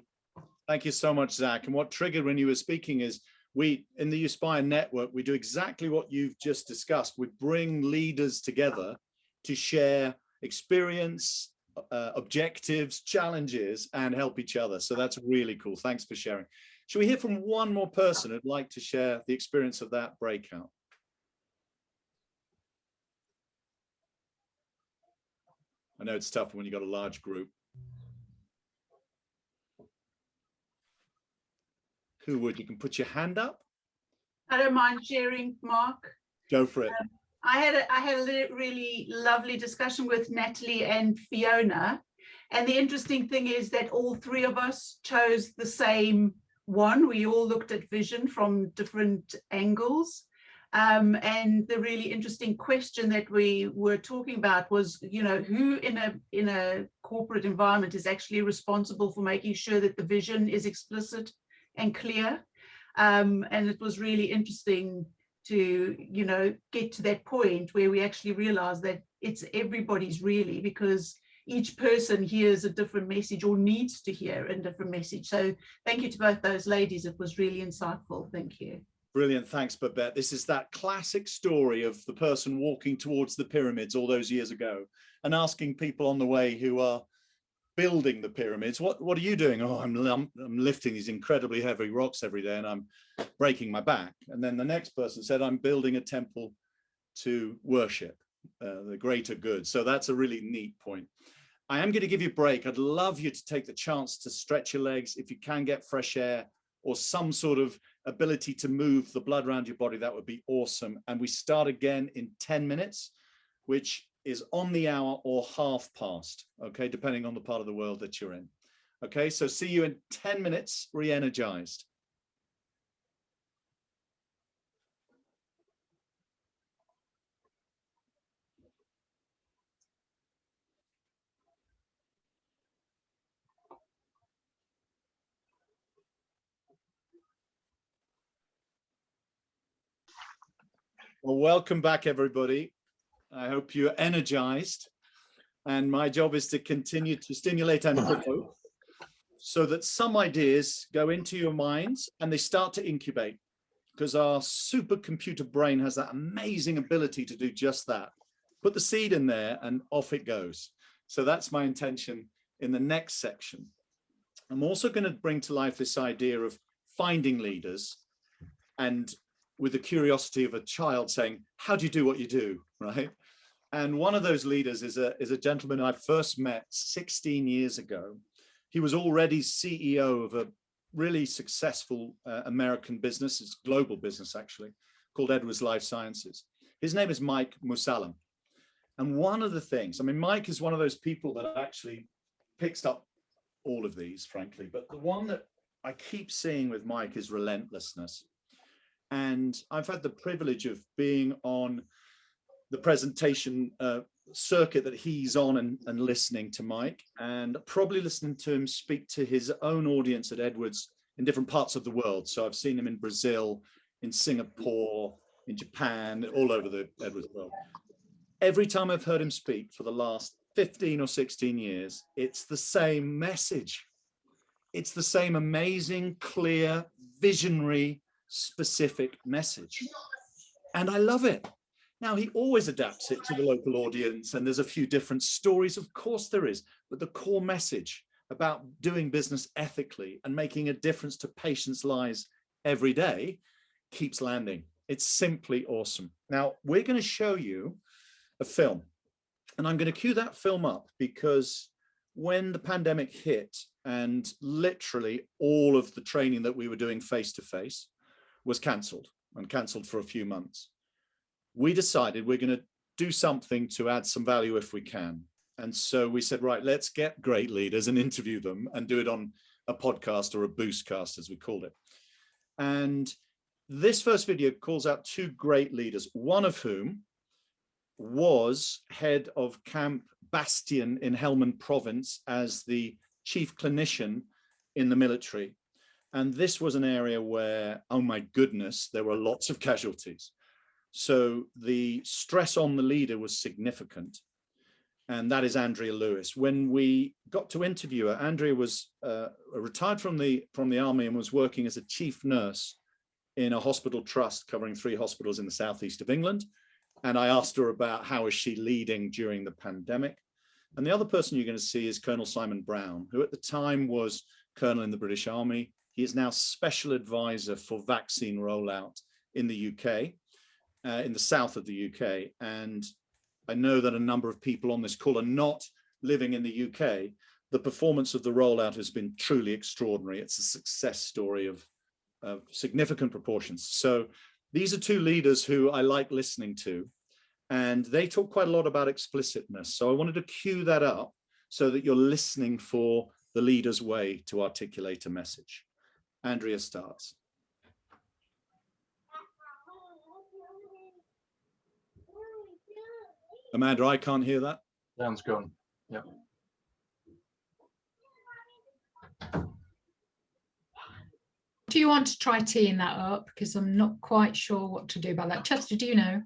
Thank you so much, Zach. And what triggered when you were speaking is we, in the Uspire network, we do exactly what you've just discussed. We bring leaders together to share experience, objectives, challenges, and help each other. So that's really cool. Thanks for sharing. Should we hear from one more person who'd like to share the experience of that breakout? I know it's tough when you've got a large group. Who would? You can put your hand up. I don't mind sharing, Mark. Go for it. I had a really lovely discussion with Natalie and Fiona. And the interesting thing is that all three of us chose the same one. We all looked at vision from different angles. And the really interesting question that we were talking about was, you know, who in a corporate environment is actually responsible for making sure that the vision is explicit and clear. And it was really interesting to, you know, get to that point where we actually realize that it's everybody's really, because each person hears a different message or needs to hear a different message. So thank you to both those ladies. It was really insightful. Thank you. Brilliant. Thanks, Babette. This is that classic story of the person walking towards the pyramids all those years ago and asking people on the way who are building the pyramids, what are you doing? Oh, I'm lifting these incredibly heavy rocks every day and I'm breaking my back. And then the next person said, I'm building a temple to worship the greater good. So that's a really neat point. I am going to give you a break. I'd love you to take the chance to stretch your legs. If you can get fresh air or some sort of ability to move the blood around your body, that would be awesome. And we start again in 10 minutes, which is on the hour or half past, okay, depending on the part of the world that you're in. Okay, so see you in 10 minutes, re-energized. Well, welcome back, everybody. I hope you're energized. And my job is to continue to stimulate and provoke so that some ideas go into your minds and they start to incubate, because our supercomputer brain has that amazing ability to do just that. Put the seed in there and off it goes. So that's my intention in the next section. I'm also going to bring to life this idea of finding leaders, and with the curiosity of a child saying, how do you do what you do, right? And one of those leaders is a gentleman I first met 16 years ago. He was already CEO of a really successful American business, it's a global business actually, called Edwards Life Sciences. His name is Mike Musalem. And one of the things, I mean, Mike is one of those people that actually picks up all of these, frankly, but the one that I keep seeing with Mike is relentlessness. And I've had the privilege of being on the presentation circuit that he's on and listening to Mike, and probably listening to him speak to his own audience at Edwards in different parts of the world. So I've seen him in Brazil, in Singapore, in Japan, all over the Edwards world. Every time I've heard him speak for the last 15 or 16 years, it's the same message. It's the same amazing, clear, visionary, specific message. And I love it. Now, he always adapts it to the local audience, and there's a few different stories. Of course there is, but the core message about doing business ethically and making a difference to patients' lives every day keeps landing. It's simply awesome. Now, we're going to show you a film, and I'm going to cue that film up because when the pandemic hit and literally all of the training that we were doing face-to-face was cancelled for a few months, we decided we're going to do something to add some value if we can. And so we said, right, let's get great leaders and interview them and do it on a podcast or a boostcast, as we called it. And this first video calls out two great leaders, one of whom was head of Camp Bastion in Helmand province as the chief clinician in the military. And this was an area where, oh my goodness, there were lots of casualties. So the stress on the leader was significant. And that is Andrea Lewis. When we got to interview her, Andrea was retired from the army and was working as a chief nurse in a hospital trust covering 3 hospitals in the southeast of England. And I asked her about how is she leading during the pandemic. And the other person you're going to see is Colonel Simon Brown, who at the time was colonel in the British Army. He is now special advisor for vaccine rollout in the UK, in the south of the UK. And I know that a number of people on this call are not living in the UK. The performance of the rollout has been truly extraordinary. It's a success story of significant proportions. So these are two leaders who I like listening to, and they talk quite a lot about explicitness. So I wanted to cue that up so that you're listening for the leader's way to articulate a message. Andrea starts. Amanda, I can't hear that. Sound's gone. Yeah. Do you want to try teeing that up? Because I'm not quite sure what to do about that. Chester, do you know?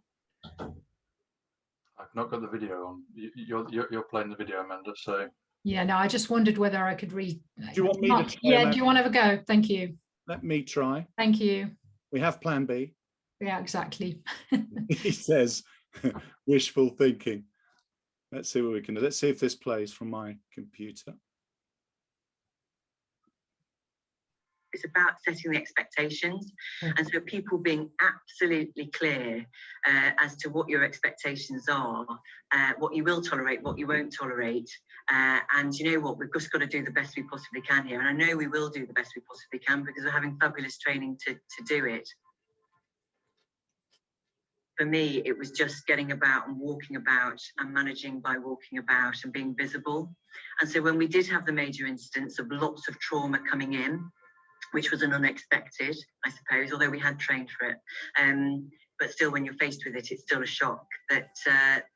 I've not got the video on. You're playing the video, Amanda. So yeah, no, I just wondered whether I could read. Do you want me to try? Yeah, do you want to have a go? Thank you. Let me try. Thank you. We have plan B. Yeah, exactly. He says, wishful thinking. Let's see what we can do. Let's see if this plays from my computer. It's about setting the expectations, and so people being absolutely clear as to what your expectations are, what you will tolerate, what you won't tolerate, and you know what, we've just got to do the best we possibly can here. And I know we will do the best we possibly can because we're having fabulous training to do it. For me, it was just getting about and walking about and managing by walking about and being visible. And so when we did have the major incidents of lots of trauma coming in, which was an unexpected, I suppose, although we had trained for it. But still, when you're faced with it, it's still a shock. That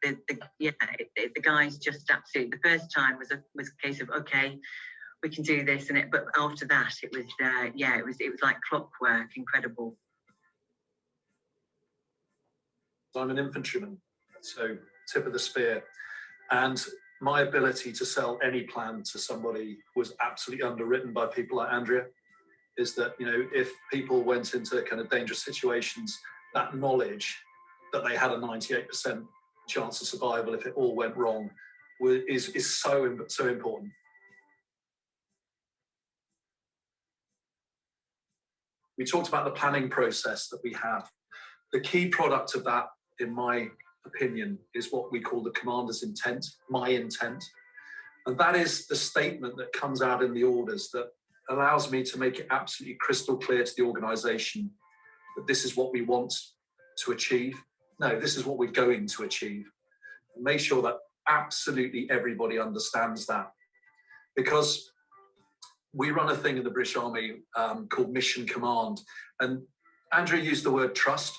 the guys just absolutely. The first time was a case of okay, we can do this, but after that, it was it was like clockwork, incredible. I'm an infantryman, so tip of the spear, and my ability to sell any plan to somebody was absolutely underwritten by people like Andrea. Is that, you know, if people went into kind of dangerous situations, that knowledge that they had a 98% chance of survival if it all went wrong is so important. We talked about the planning process that we have. The key product of that, in my opinion, is what we call the commander's intent, my intent. And that is the statement that comes out in the orders that allows me to make it absolutely crystal clear to the organization that this is what we want to achieve. No, this is what we're going to achieve. And make sure that absolutely everybody understands that. Because we run a thing in the British Army called Mission Command. And Andrea used the word trust.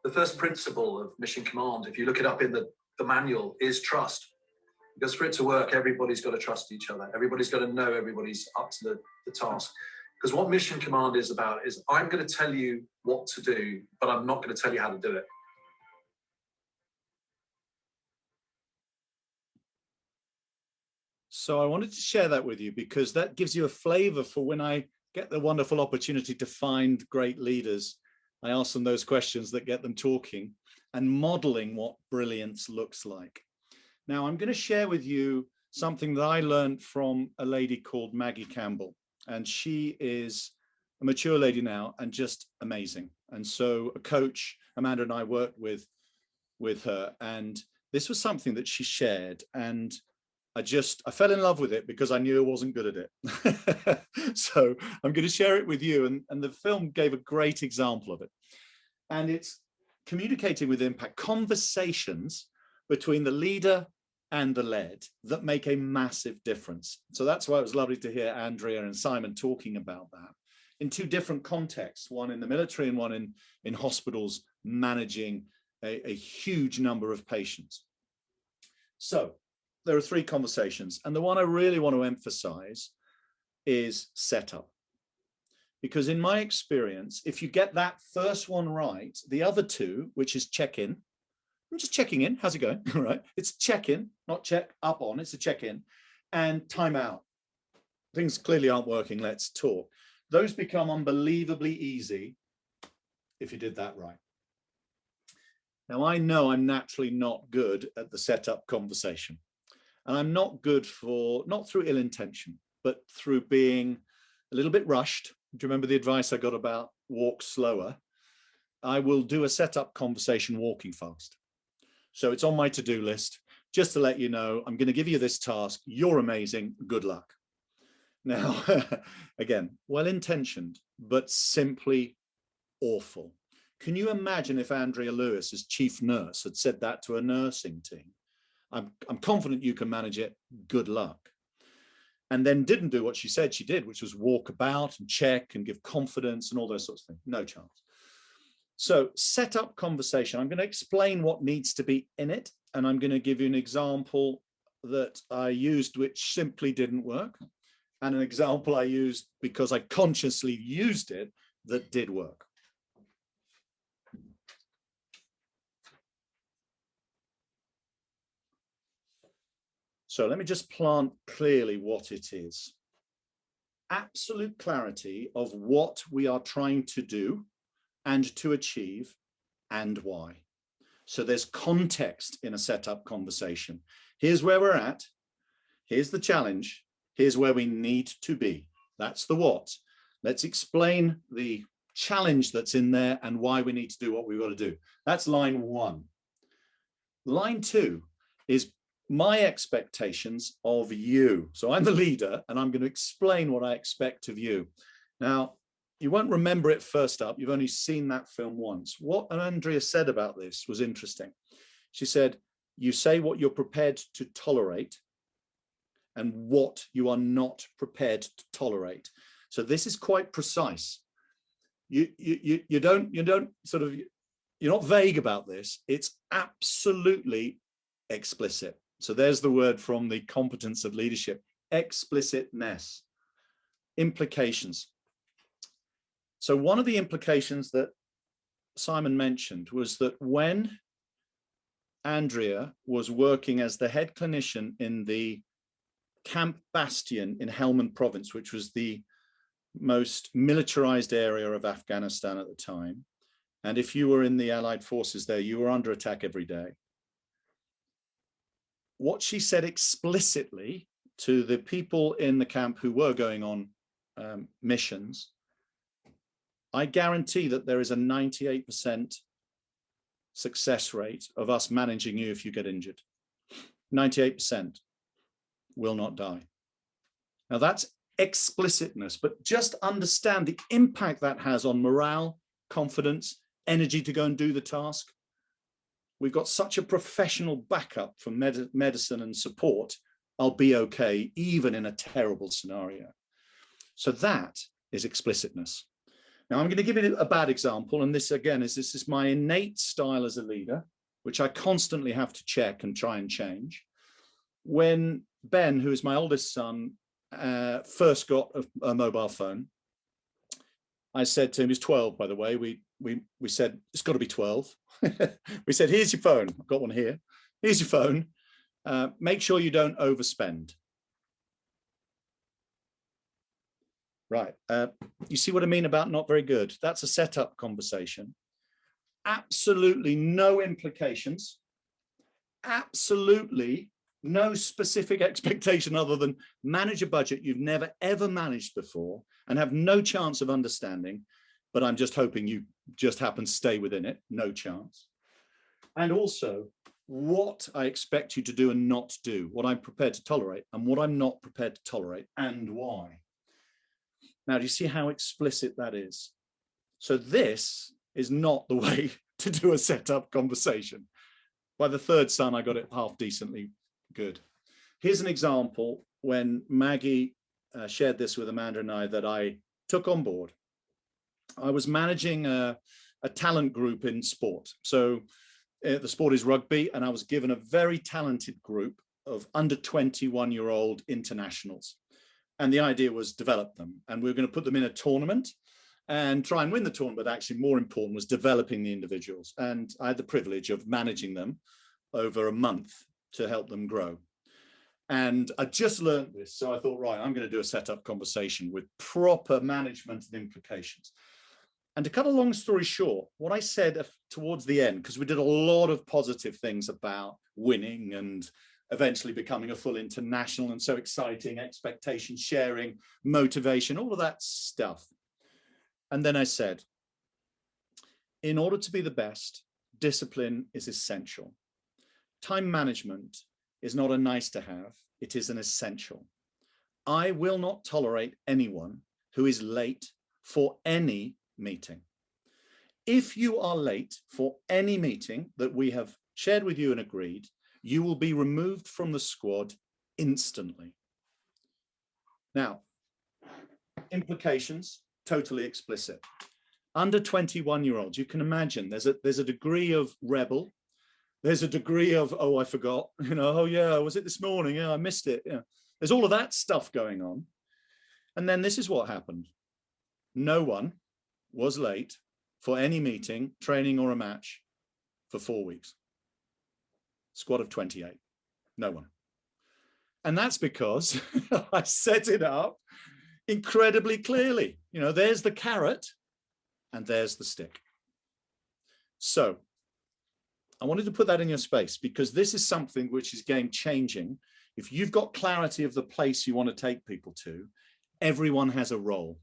The first principle of Mission Command, if you look it up in the manual, is trust. Because for it to work, everybody's got to trust each other. Everybody's got to know everybody's up to the task. Because what Mission Command is about is I'm going to tell you what to do, but I'm not going to tell you how to do it. So I wanted to share that with you because that gives you a flavor for when I get the wonderful opportunity to find great leaders. I ask them those questions that get them talking and modeling what brilliance looks like. Now, I'm going to share with you something that I learned from a lady called Maggie Campbell, and she is a mature lady now and just amazing. And so a coach, Amanda and I worked with her, and this was something that she shared, and I fell in love with it because I knew I wasn't good at it. So I'm going to share it with you, and the film gave a great example of it. And it's communicating with impact, conversations between the leader and the led that make a massive difference. So that's why it was lovely to hear Andrea and Simon talking about that in two different contexts, one in the military and one in hospitals managing a huge number of patients. So there are three conversations, and the one I really want to emphasize is setup. Because in my experience, if you get that first one right, the other two, which is check-in, I'm just checking in, how's it going? All right, it's check-in, not check up on, it's a check-in, and time out. Things clearly aren't working, let's talk. Those become unbelievably easy if you did that right. Now, I know I'm naturally not good at the setup conversation. And I'm not good not through ill intention, but through being a little bit rushed. Do you remember the advice I got about walk slower? I will do a setup conversation walking fast. So it's on my to-do list. Just to let you know, I'm going to give you this task. You're amazing. Good luck. Now, again, well-intentioned, but simply awful. Can you imagine if Andrea Lewis, as chief nurse, had said that to a nursing team? I'm confident you can manage it. Good luck. And then didn't do what she said she did, which was walk about and check and give confidence and all those sorts of things. No chance. So set up conversation. I'm going to explain what needs to be in it. And I'm going to give you an example that I used, which simply didn't work. And an example I used because I consciously used it that did work. So let me just plant clearly what it is. Absolute clarity of what we are trying to do and to achieve and why. So there's context in a setup conversation. Here's where we're at. Here's the challenge. Here's where we need to be. That's the what. Let's explain the challenge that's in there and why we need to do what we've got to do. That's line one. Line two is my expectations of you. So I'm the leader and I'm going to explain what I expect of you. Now, you won't remember it first up. You've only seen that film once. What Andrea said about this was interesting. She said, you say what you're prepared to tolerate and what you are not prepared to tolerate. So this is quite precise. You don't sort of, you're not vague about this. It's absolutely explicit. So there's the word from the competence of leadership, explicitness, implications. So one of the implications that Simon mentioned was that when Andrea was working as the head clinician in the Camp Bastion in Helmand province, which was the most militarized area of Afghanistan at the time. And if you were in the Allied forces there, you were under attack every day. What she said explicitly to the people in the camp who were going on missions, I guarantee that there is a 98% success rate of us managing you if you get injured. 98% will not die. Now that's explicitness, but just understand the impact that has on morale, confidence, energy to go and do the task. We've got such a professional backup from medicine and support. I'll be okay, even in a terrible scenario. So that is explicitness. Now I'm going to give you a bad example, and this again is this is my innate style as a leader, which I constantly have to check and try and change. When Ben, who is my oldest son, first got a mobile phone, I said to him, he's 12, by the way, we said, it's got to be 12. We said, here's your phone. I've got one here. Here's your phone. Make sure you don't overspend. Right. You see what I mean about not very good? That's a setup conversation. Absolutely no implications. Absolutely no specific expectation other than manage a budget you've never, ever managed before and have no chance of understanding, but I'm just hoping you just happen to stay within it. No chance. And also what I expect you to do and not do, what I'm prepared to tolerate and what I'm not prepared to tolerate and why. Now, do you see how explicit that is? So this is not the way to do a setup conversation. By the third son, I got it half decently good. Here's an example when Maggie shared this with Amanda and I that I took on board. I was managing a talent group in sport. So the sport is rugby, and I was given a very talented group of under 21-year-old internationals. And the idea was develop them, and we were going to put them in a tournament and try and win the tournament. But actually more important was developing the individuals. And I had the privilege of managing them over a month to help them grow. And I just learned this. So I thought, right, I'm going to do a setup conversation with proper management and implications. And to cut a long story short, what I said towards the end, because we did a lot of positive things about winning and eventually becoming a full international, and so exciting, expectation sharing, motivation, all of that stuff. And then I said, in order to be the best, discipline is essential. Time management is not a nice to have, it is an essential. I will not tolerate anyone who is late for any meeting. If you are late for any meeting that we have shared with you and agreed, you will be removed from the squad instantly. Now, implications, totally explicit. Under 21-year-olds, you can imagine there's a degree of rebel. There's a degree of, oh, I forgot, oh yeah, was it this morning? Yeah, I missed it. Yeah. There's all of that stuff going on. And then this is what happened. No one was late for any meeting, training, or a match for 4 weeks. Squad of 28, no one. And that's because I set it up incredibly clearly. There's the carrot and there's the stick. So I wanted to put that in your space because this is something which is game changing. If you've got clarity of the place you want to take people to, everyone has a role.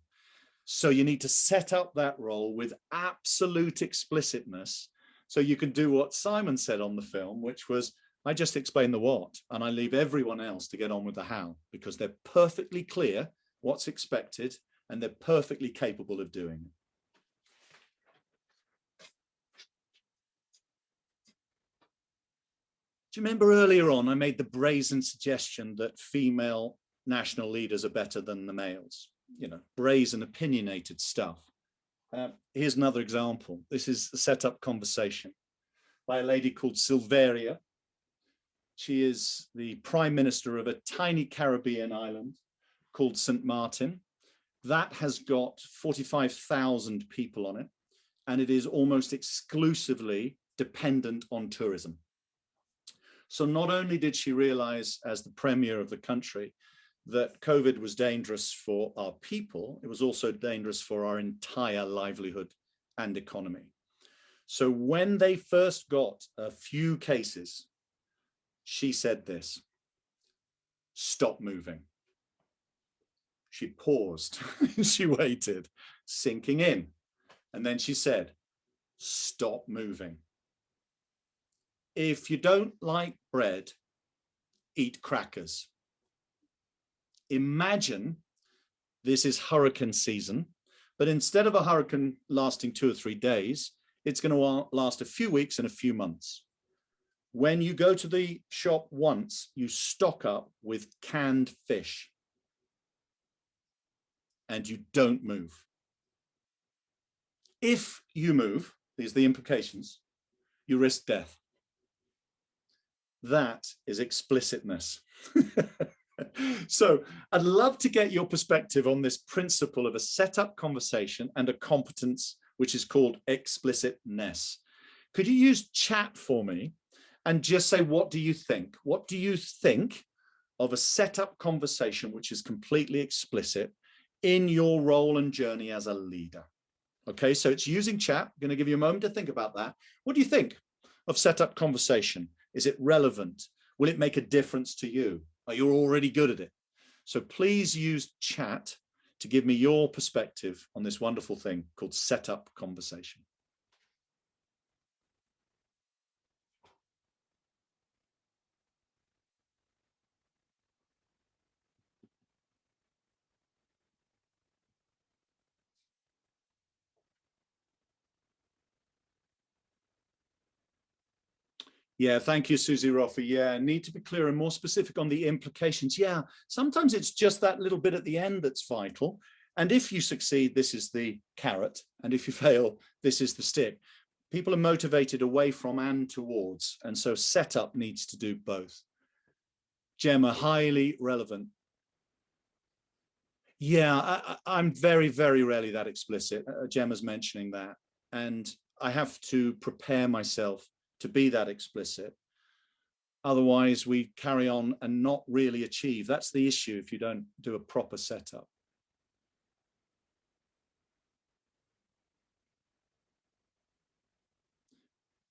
So you need to set up that role with absolute explicitness so you can do what Simon said on the film, which was, I just explain the what, and I leave everyone else to get on with the how, because they're perfectly clear what's expected and they're perfectly capable of doing it. Do you remember earlier on, I made the brazen suggestion that female national leaders are better than the males? Brazen, opinionated stuff. Here's another example. This is a set-up conversation by a lady called Silveria. She is the prime minister of a tiny Caribbean island called St. Martin. That has got 45,000 people on it, and it is almost exclusively dependent on tourism. So not only did she realize as the premier of the country that COVID was dangerous for our people, it was also dangerous for our entire livelihood and economy. So when they first got a few cases, she said this: stop moving. She paused, she waited, sinking in. And then she said, stop moving. If you don't like bread, eat crackers. Imagine this is hurricane season, but instead of a hurricane lasting 2 or 3 days, it's going to last a few weeks and a few months. When you go to the shop once, you stock up with canned fish and you don't move. If you move, these are the implications, you risk death. That is explicitness. So I'd love to get your perspective on this principle of a setup conversation and a competence which is called explicitness. Could you use chat for me and just say, what do you think? What do you think of a setup conversation which is completely explicit in your role and journey as a leader? Okay, so it's using chat. I'm going to give you a moment to think about that. What do you think of setup conversation? Is it relevant? Will it make a difference to you? Are you already good at it? So please use chat to give me your perspective on this wonderful thing called setup conversation. Yeah, thank you, Susie Roffer. Yeah, need to be clear and more specific on the implications. Yeah, sometimes it's just that little bit at the end that's vital. And if you succeed, this is the carrot. And if you fail, this is the stick. People are motivated away from and towards. And so setup needs to do both. Gemma, highly relevant. Yeah, I'm very, very rarely that explicit. Gemma's mentioning that. And I have to prepare myself to be that explicit. Otherwise, we carry on and not really achieve. That's the issue if you don't do a proper setup.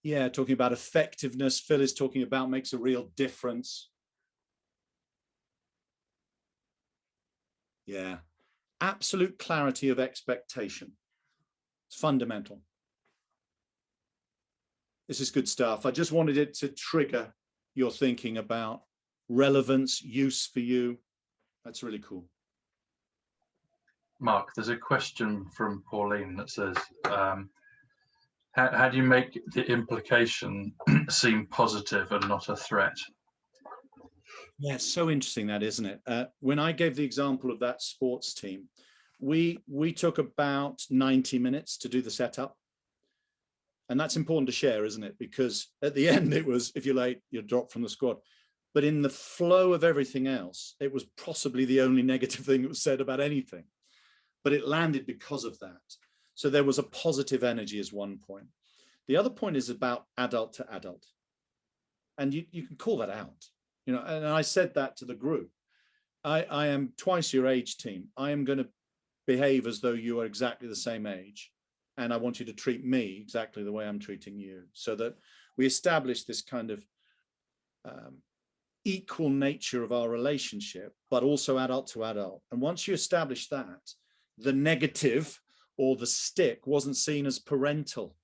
Yeah, talking about effectiveness, Phil is talking about makes a real difference. Yeah, absolute clarity of expectation. It's fundamental. This is good stuff. I just wanted it to trigger your thinking about relevance, use for you. That's really cool. Mark, there's a question from Pauline that says, how do you make the implication seem positive and not a threat? Yeah, it's so interesting that, isn't it? When I gave the example of that sports team, we took about 90 minutes to do the setup. And that's important to share, isn't it? Because at the end, it was, if you're late, you're dropped from the squad. But in the flow of everything else, it was possibly the only negative thing that was said about anything. But it landed because of that. So there was a positive energy as one point. The other point is about adult to adult. And you can call that out. You know, and I said that to the group. I am twice your age, team. I am going to behave as though you are exactly the same age. And I want you to treat me exactly the way I'm treating you, so that we establish this kind of equal nature of our relationship, but also adult to adult. And once you establish that, the negative or the stick wasn't seen as parental.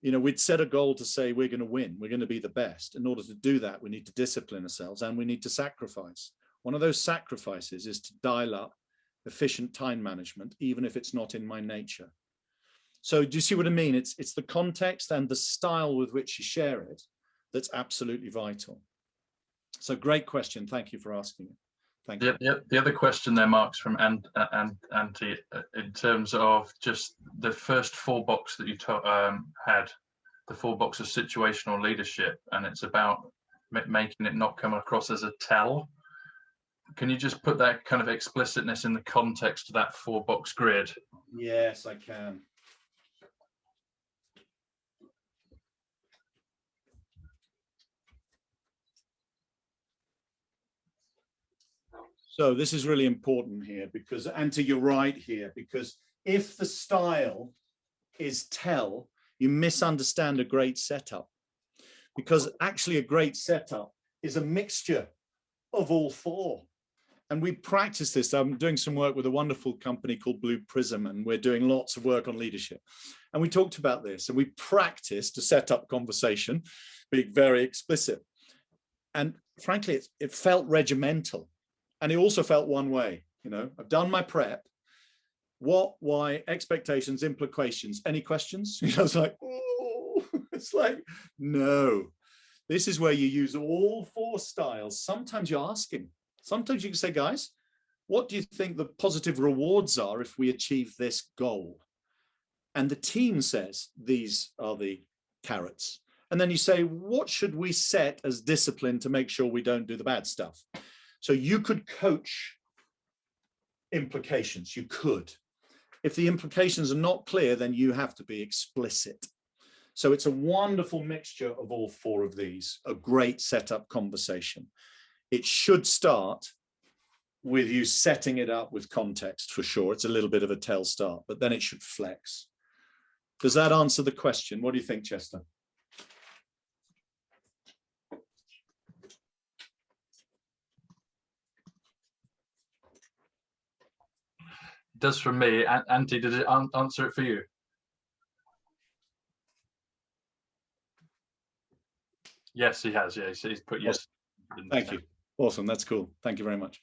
You know, we'd set a goal to say we're going to win, we're going to be the best. In order to do that, we need to discipline ourselves and we need to sacrifice. One of those sacrifices is to dial up efficient time management, even if it's not in my nature. So do you see what I mean? It's the context and the style with which you share it that's absolutely vital. So great question. Thank you for asking it. Thank you. The other question there, Mark's from Antti, in terms of just the first 4 box that you had, the 4 box of situational leadership, and it's about making it not come across as a tell. Can you just put that kind of explicitness in the context of that 4 box grid? Yes, I can. So this is really important here because, and to your right here, because if the style is tell, you misunderstand a great setup. Because actually a great setup is a mixture of all four. And we practice this. I'm doing some work with a wonderful company called Blue Prism, and we're doing lots of work on leadership. And we talked about this, and we practiced to set up conversation, being very explicit. And frankly, it felt regimental. And it also felt one way. You know, I've done my prep. What, why, expectations, implications, any questions? You know, it's like, oh, it's like, no. This is where you use all four styles. Sometimes you're asking. Sometimes you can say, guys, what do you think the positive rewards are if we achieve this goal? And the team says, these are the carrots. And then you say, what should we set as discipline to make sure we don't do the bad stuff? So you could coach implications, you could. If the implications are not clear, then you have to be explicit. So it's a wonderful mixture of all four of these, a great setup conversation. It should start with you setting it up with context for sure. It's a little bit of a tell start, but then it should flex. Does that answer the question? What do you think, Chester? Does for me. Antti, did it answer it for you? Yes, he has. Yeah, he's put yes. Thank you. Awesome. That's cool. Thank you very much.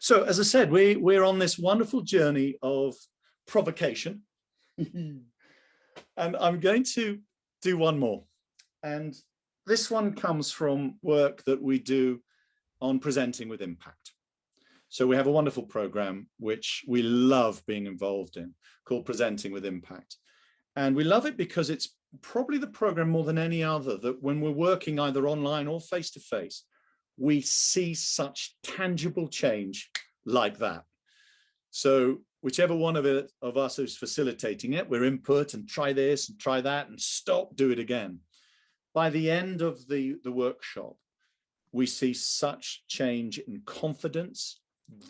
So as I said, we're on this wonderful journey of provocation. And I'm going to do one more. And this one comes from work that we do on presenting with impact. So we have a wonderful program, which we love being involved in, called Presenting with Impact. And we love it because it's probably the program more than any other that when we're working either online or face-to-face, we see such tangible change like that. So whichever one of us is facilitating it, we're input and try this and try that and stop, do it again. By the end of the workshop, we see such change in confidence,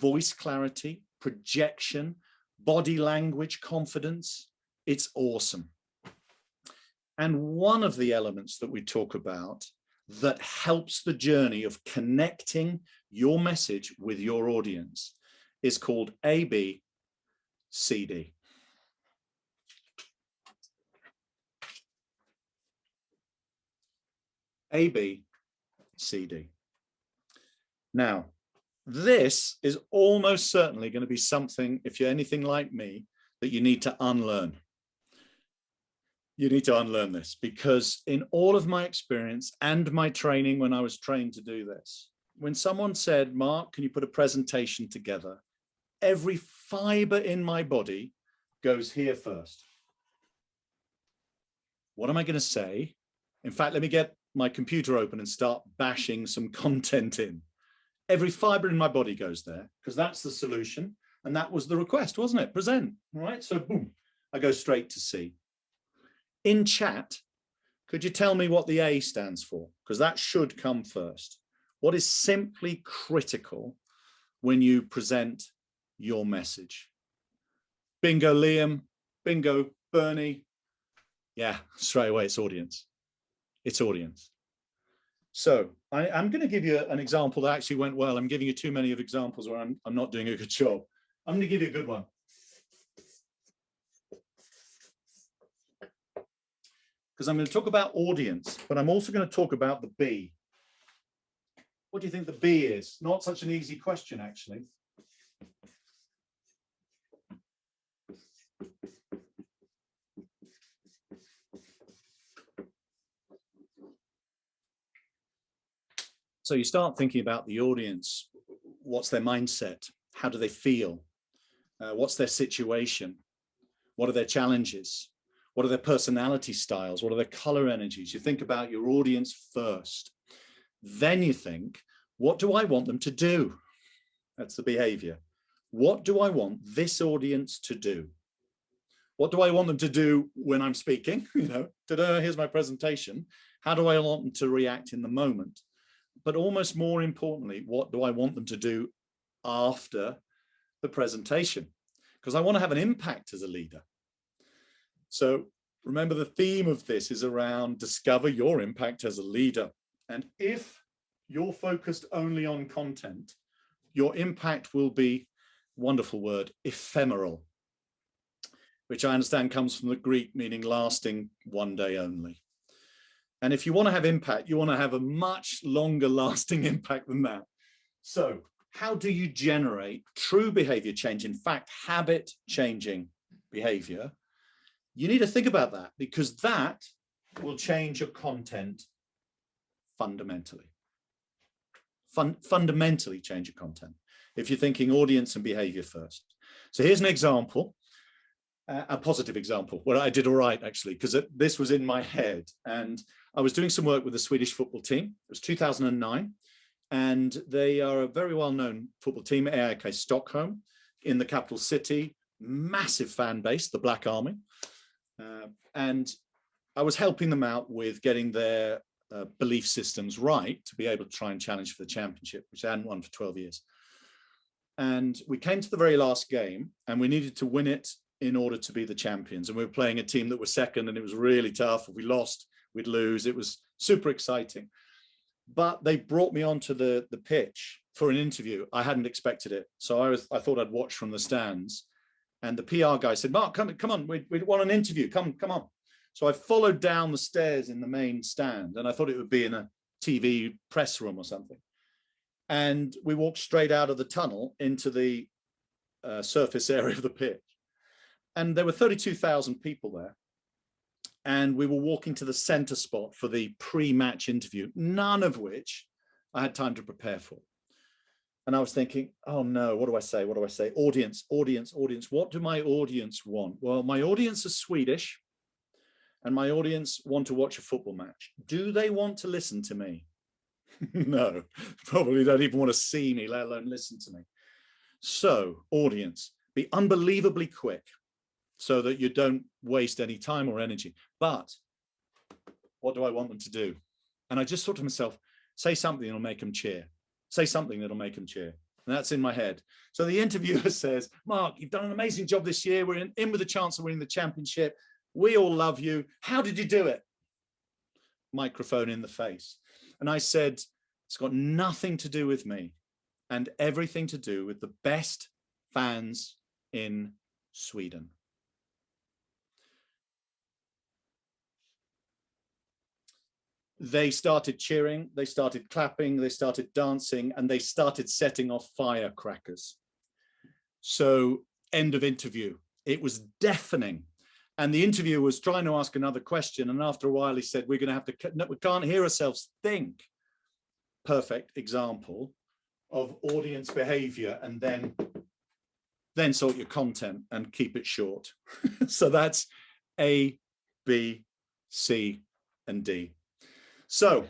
voice clarity, projection, body language confidence. It's awesome. And one of the elements that we talk about that helps the journey of connecting your message with your audience is called ABCD. ABCD. Now, this is almost certainly going to be something, if you're anything like me, that you need to unlearn. You need to unlearn this because in all of my experience and my training when I was trained to do this, when someone said, Mark, can you put a presentation together? Every fiber in my body goes here first. What am I going to say? In fact, let me get my computer open and start bashing some content in. Every fiber in my body goes there because that's the solution. And that was the request, wasn't it? Present, all right? So boom, I go straight to C. In chat, could you tell me what the A stands for? Because that should come first. What is simply critical when you present your message? Bingo, Liam. Bingo, Bernie. Yeah, straight away, it's audience. It's audience. So I'm going to give you an example that actually went well. I'm giving you too many of examples where I'm not doing a good job. I'm going to give you a good one. Because I'm going to talk about audience, but I'm also going to talk about the B. What do you think the B is? Not such an easy question, actually. So you start thinking about the audience. What's their mindset? How do they feel? What's their situation? What are their challenges? What are their personality styles? What are their color energies? You think about your audience first. Then you think, what do I want them to do? That's the behavior. What do I want this audience to do? What do I want them to do when I'm speaking? You know, ta-da, here's my presentation. How do I want them to react in the moment? But almost more importantly, what do I want them to do after the presentation, because I want to have an impact as a leader. So remember, the theme of this is around discover your impact as a leader. And if you're focused only on content, your impact will be, wonderful word, ephemeral, which I understand comes from the Greek meaning lasting one day only. And if you want to have impact, you want to have a much longer lasting impact than that. So how do you generate true behavior change? In fact, habit changing behavior. You need to think about that, because that will change your content fundamentally. Fundamentally change your content if you're thinking audience and behavior first. So here's an example, a positive example where I did all right, actually, because this was in my head. And I was doing some work with the Swedish football team. It was 2009, and they are a very well-known football team, AIK Stockholm, in the capital city, massive fan base, the Black Army. And I was helping them out with getting their belief systems right to be able to try and challenge for the championship, which they hadn't won for 12 years. And we came to the very last game, and we needed to win it in order to be the champions. And we were playing a team that was second, and it was really tough. If we lost, we'd lose. It was super exciting. But they brought me onto the pitch for an interview. I hadn't expected it. So I thought I'd watch from the stands. And the PR guy said, Mark, come on, we want an interview. Come on. So I followed down the stairs in the main stand, and I thought it would be in a TV press room or something. And we walked straight out of the tunnel into the surface area of the pitch. And there were 32,000 people there. And we were walking to the center spot for the pre-match interview, none of which I had time to prepare for. And I was thinking, oh no, what do I say? What do I say? Audience. What do my audience want? Well, my audience is Swedish, and my audience want to watch a football match. Do they want to listen to me? No, probably don't even want to see me, let alone listen to me. So, audience, be unbelievably quick so that you don't waste any time or energy. But what do I want them to do? And I just thought to myself, say something that'll make them cheer. Say something that'll make them cheer. And that's in my head. So the interviewer says, Mark, you've done an amazing job this year. We're in with a chance of winning the championship. We all love you. How did you do it? Microphone in the face. And I said, it's got nothing to do with me and everything to do with the best fans in Sweden. They started cheering, they started clapping, they started dancing, and they started setting off firecrackers. So, end of interview. It was deafening. And the interviewer was trying to ask another question. And after a while, he said, we're going to have to, no, we can't hear ourselves think. Perfect example of audience behavior, and then sort your content and keep it short. So that's A, B, C, and D. So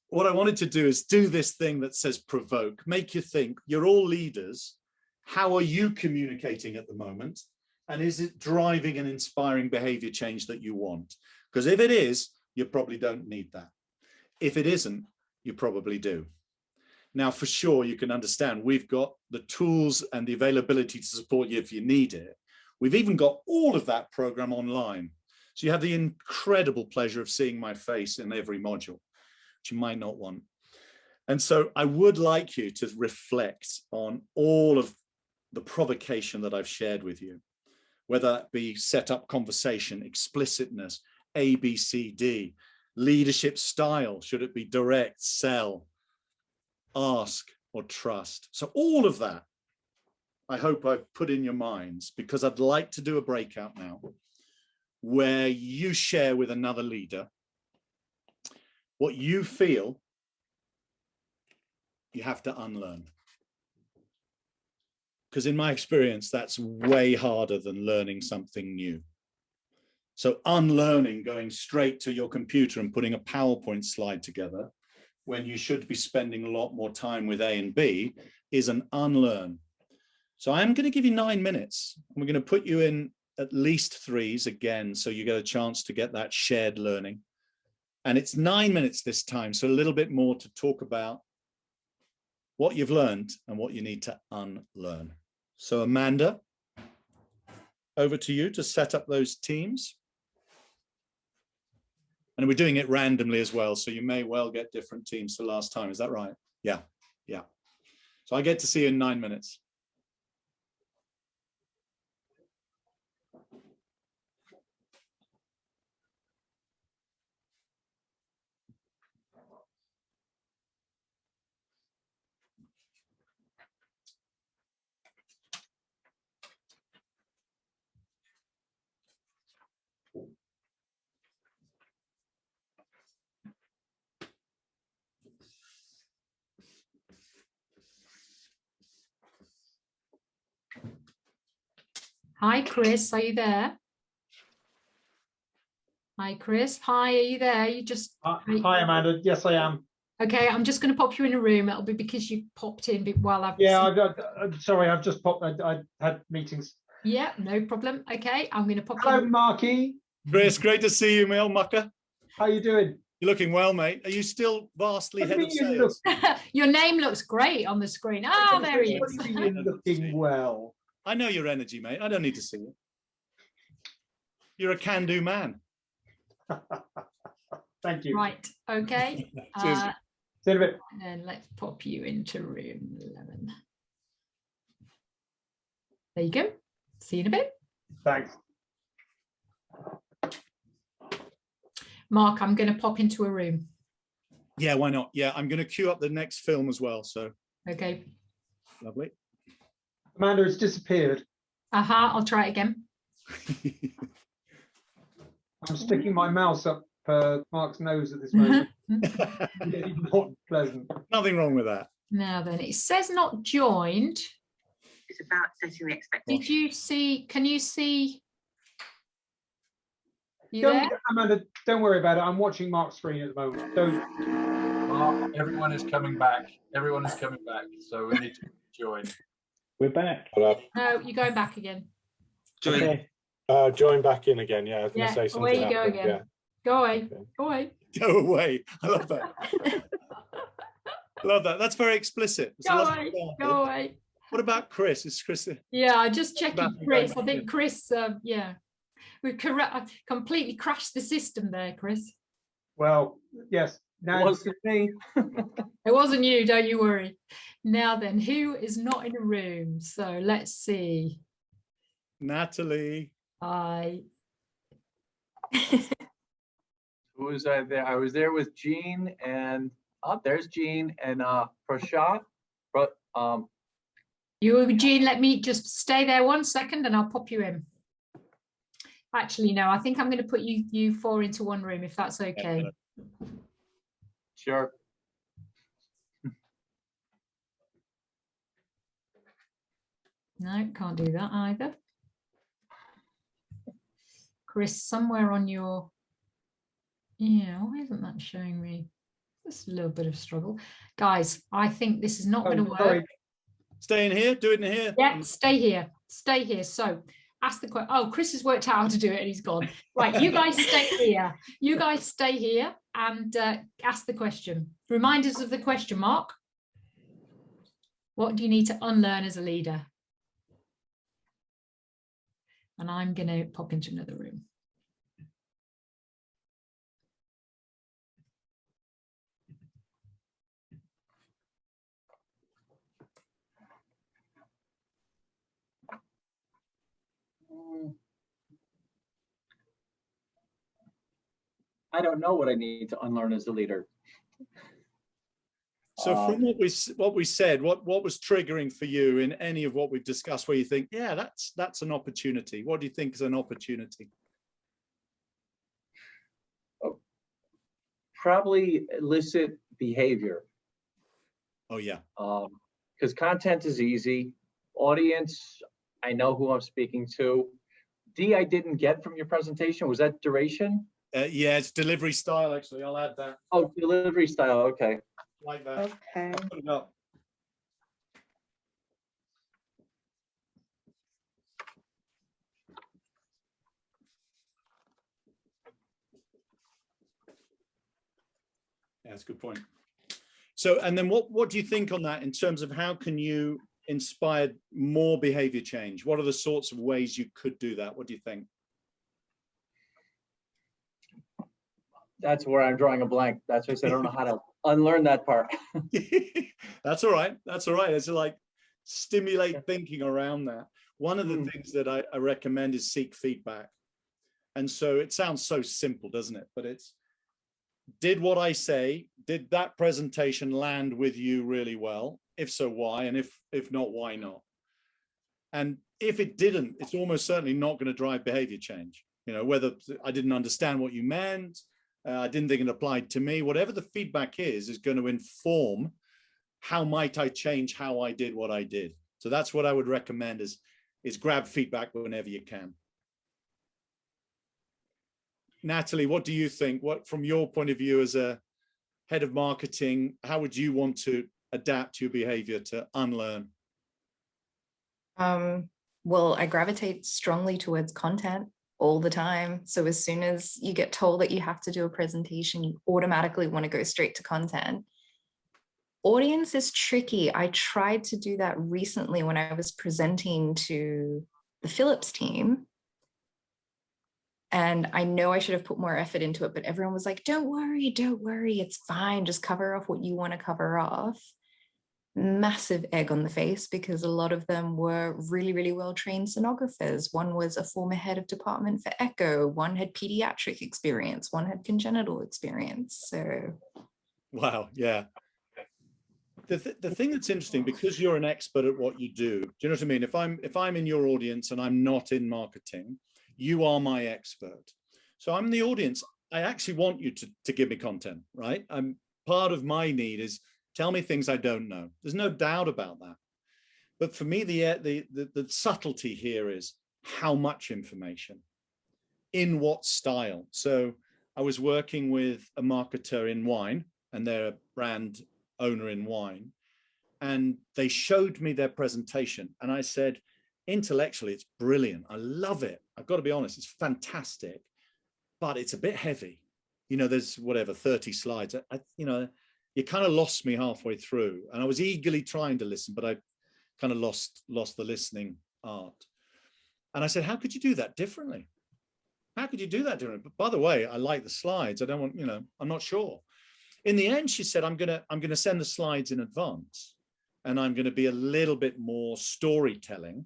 what I wanted to do is do this thing that says provoke, make you think. You're all leaders. How are you communicating at the moment? And is it driving and inspiring behavior change that you want? Because if it is, you probably don't need that. If it isn't, you probably do. Now, for sure, you can understand we've got the tools and the availability to support you if you need it. We've even got all of that program online. So you have the incredible pleasure of seeing my face in every module, which you might not want. And so I would like you to reflect on all of the provocation that I've shared with you, whether that be set up conversation, explicitness, A, B, C, D, leadership style, should it be direct, sell, ask, or trust. So all of that, I hope I've put in your minds, because I'd like to do a breakout now where you share with another leader what you feel you have to unlearn. Because in my experience, that's way harder than learning something new. So unlearning, going straight to your computer and putting a PowerPoint slide together when you should be spending a lot more time with A and B, is an unlearn. So I'm going to give you 9 minutes. We're going to put you in at least 3s again, so you get a chance to get that shared learning. And it's 9 minutes this time, so a little bit more to talk about what you've learned and what you need to unlearn. So Amanda, over to you to set up those teams. And we're doing it randomly as well, so you may well get different teams to last time. Is that right? Yeah, yeah. So I get to see you in 9 minutes. Hi, Chris, are you there? Hi, Chris. Hi, are you there? You just... Hi, Amanda. Yes, I am. Okay, I'm just going to pop you in a room. It'll be because you popped in while I've... Yeah, I'm sorry, I've just popped. I had meetings. Yeah, no problem. Okay, I'm going to pop Hello, you... Marky. Chris, great to see you, Mel Mucker. How you doing? You're looking well, mate. Are you still vastly head of sales? Your name looks great on the screen. Oh, there he is. You're looking well. I know your energy, mate. I don't need to see it. You're a can-do man. Thank you. Right, okay. See you in a bit. And let's pop you into room 11. There you go. See you in a bit. Thanks. Mark, I'm going to pop into a room. Yeah, why not? Yeah, I'm going to queue up the next film as well. So okay. Lovely. Amanda, it's disappeared. I'll try it again. I'm sticking my mouse up Mark's nose at this moment. Not pleasant. Nothing wrong with that. Now then, it says not joined. It's about setting the expectation. Did you see? Can you see? You there? Amanda, don't worry about it. I'm watching Mark's screen at the moment. Mark, everyone is coming back. Everyone is coming back. So we need to join. We're back. No, you're going back again. Join. Okay. Join back in again. Yeah, I was going to say something. Away you go again. Yeah. Go away. Okay. Go away. Go away. I love that. I love that. That's very explicit. Go away. Go away. What about Chris? Is Chris? Yeah, I just checking Chris. I think Chris. Yeah, we completely crashed the system there, Chris. Well, yes. Now it wasn't me. It wasn't you. Don't you worry. Now then, who is not in a room? So let's see. Natalie. Hi. Who was I there? I was there with Jean and there's Jean and Prashant. You, Jean, let me just stay there 1 second and I'll pop you in. Actually, no, I think I'm going to put you four into one room if that's okay. Sure. No, can't do that either. Chris, somewhere on your, yeah, why isn't that showing me? Just a little bit of struggle. Guys, I think this is not going to work. Sorry. Stay in here, do it in here. Yeah, stay here, stay here. So ask the question. Oh, Chris has worked out how to do it and he's gone. Right, you guys stay here. You guys stay here and ask the question. Remind us of the question, Mark. What do you need to unlearn as a leader? And I'm going to pop into another room. I don't know what I need to unlearn as a leader. So from what we said, what was triggering for you in any of what we've discussed where you think, yeah, that's an opportunity? What do you think is an opportunity? Probably illicit behavior. Oh, yeah. Because content is easy. Audience, I know who I'm speaking to. D, I didn't get from your presentation. Was that duration? Yeah, it's delivery style, actually. I'll add that. Oh, delivery style. Okay. Like that. Okay. Put it up. Yeah, that's a good point. So, and then what do you think on that in terms of how can you inspire more behavior change? What are the sorts of ways you could do that? What do you think? That's where I'm drawing a blank. That's why I said I don't know how to unlearn that part. That's all right. That's all right. It's like stimulate thinking around that. One of the things that I recommend is seek feedback. And so it sounds so simple, doesn't it? But it's, did what I say, did that presentation land with you really well? If so, why? And if not, why not? And if it didn't, it's almost certainly not going to drive behavior change. You know, whether I didn't understand what you meant, I didn't think it applied to me, whatever the feedback is going to inform how might I change how I did what I did. So that's what I would recommend is grab feedback whenever you can. Natalie, what do you think? What, from your point of view as a head of marketing, how would you want to adapt your behavior to unlearn? Well, I gravitate strongly towards content all the time. So as soon as you get told that you have to do a presentation, you automatically want to go straight to content. Audience is tricky. I tried to do that recently when I was presenting to the Philips team. And I know I should have put more effort into it, but everyone was like, don't worry, it's fine. Just cover off what you want to cover off. Massive egg on the face because a lot of them were really, really well-trained sonographers. One was a former head of department for echo. One had pediatric experience. One had congenital experience. So. Wow, yeah. The thing that's interesting, because you're an expert at what you do you know what I mean? If I'm in your audience and I'm not in marketing, you are my expert. So I'm the audience. I actually want you to give me content, right? I'm part of my need is tell me things I don't know. There's no doubt about that. But for me, the subtlety here is how much information, in what style. So I was working with a marketer in wine, and they're a brand owner in wine, and they showed me their presentation, and I said, intellectually, it's brilliant. I love it. I've got to be honest, it's fantastic, but it's a bit heavy. You know, there's whatever, 30 slides. You know, you kind of lost me halfway through, and I was eagerly trying to listen, but I kind of lost the listening art. And I said, how could you do that differently? How could you do that differently? But by the way, I like the slides. I don't want, you know, I'm not sure. In the end, she said, I'm gonna send the slides in advance, and I'm going to be a little bit more storytelling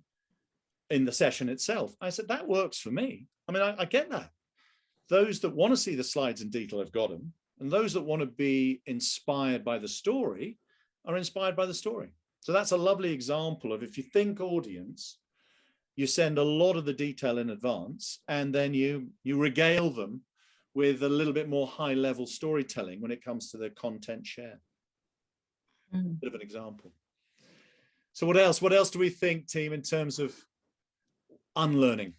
in the session itself. I said, that works for me. I mean, I get that. Those that want to see the slides in detail have got them. And those that want to be inspired by the story are inspired by the story. So that's a lovely example of, if you think audience, you send a lot of the detail in advance, and then you regale them with a little bit more high level storytelling when it comes to the content share. Bit of an example. So what else? What else do we think, team, in terms of unlearning?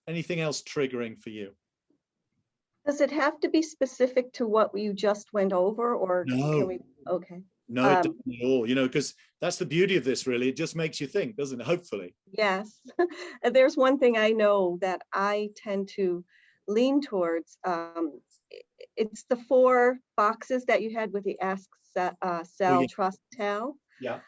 Anything else triggering for you? Does it have to be specific to what you just went over, or No. can we? Okay. No, it doesn't at all. You know, because that's the beauty of this, really. It just makes you think, doesn't it? Hopefully. Yes. There's one thing I know that I tend to lean towards. It's the 4 boxes that you had with the ask, sell, trust, tell. Yeah.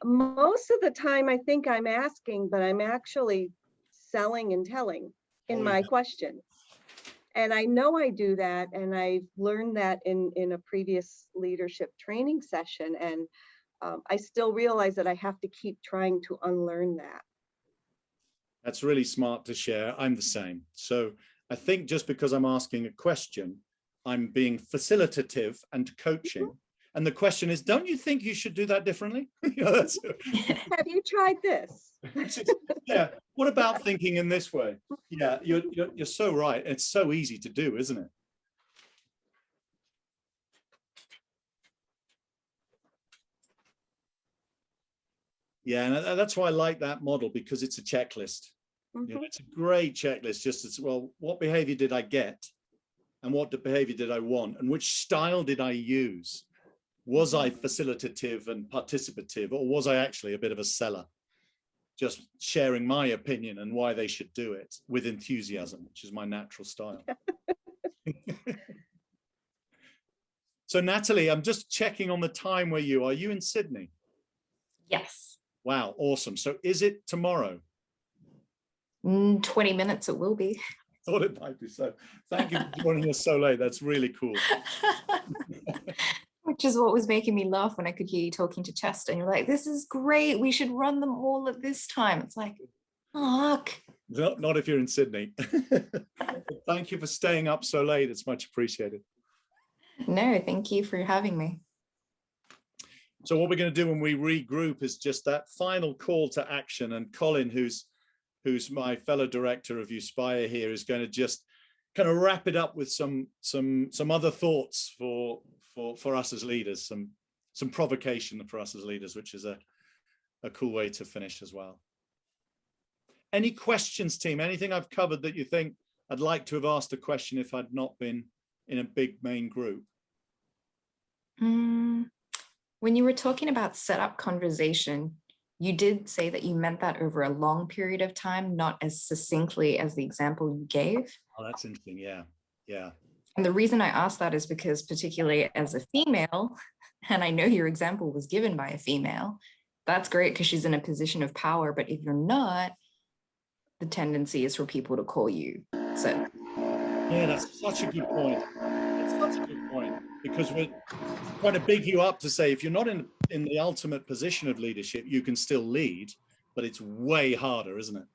Most of the time, I think I'm asking, but I'm actually selling and telling in my question. And I know I do that, and I've learned that in a previous leadership training session, and I still realize that I have to keep trying to unlearn that. That's really smart to share. I'm the same. So I think just because I'm asking a question, I'm being facilitative and coaching. And the question is, don't you think you should do that differently? You know, have you tried this? Yeah. What about thinking in this way? Yeah, you're so right. It's so easy to do, isn't it? Yeah, and that's why I like that model, because it's a checklist. You know, it's a great checklist. Just as well, what behavior did I get, and what behavior did I want, and which style did I use? Was I facilitative and participative, or was I actually a bit of a seller, just sharing my opinion and why they should do it with enthusiasm, which is my natural style? So Natalie, I'm just checking on the time where you are. You in Sydney? Yes. Wow, awesome. So is it tomorrow? 20 minutes it will be. I thought it might be. So thank you for joining us so late. That's really cool. Which is what was making me laugh when I could hear you talking to Chester and you're like, this is great. We should run them all at this time. It's like, fuck. Not if you're in Sydney. Thank you for staying up so late. It's much appreciated. No, thank you for having me. So what we're going to do when we regroup is just that final call to action. And Colin, who's my fellow director of Uspire here, is going to just kind of wrap it up with some other thoughts for us as leaders, some provocation for us as leaders, which is a cool way to finish as well. Any questions, team? Anything I've covered that you think I'd like to have asked a question if I'd not been in a big main group? When you were talking about setup conversation, you did say that you meant that over a long period of time, not as succinctly as the example you gave. Oh, that's interesting. Yeah. Yeah. And the reason I asked that is because particularly as a female, and I know your example was given by a female, that's great because she's in a position of power. But if you're not, the tendency is for people to call you. So yeah, that's such a good point. It's such a good point, because we're trying to big you up to say, if you're not in the ultimate position of leadership, you can still lead, but it's way harder, isn't it?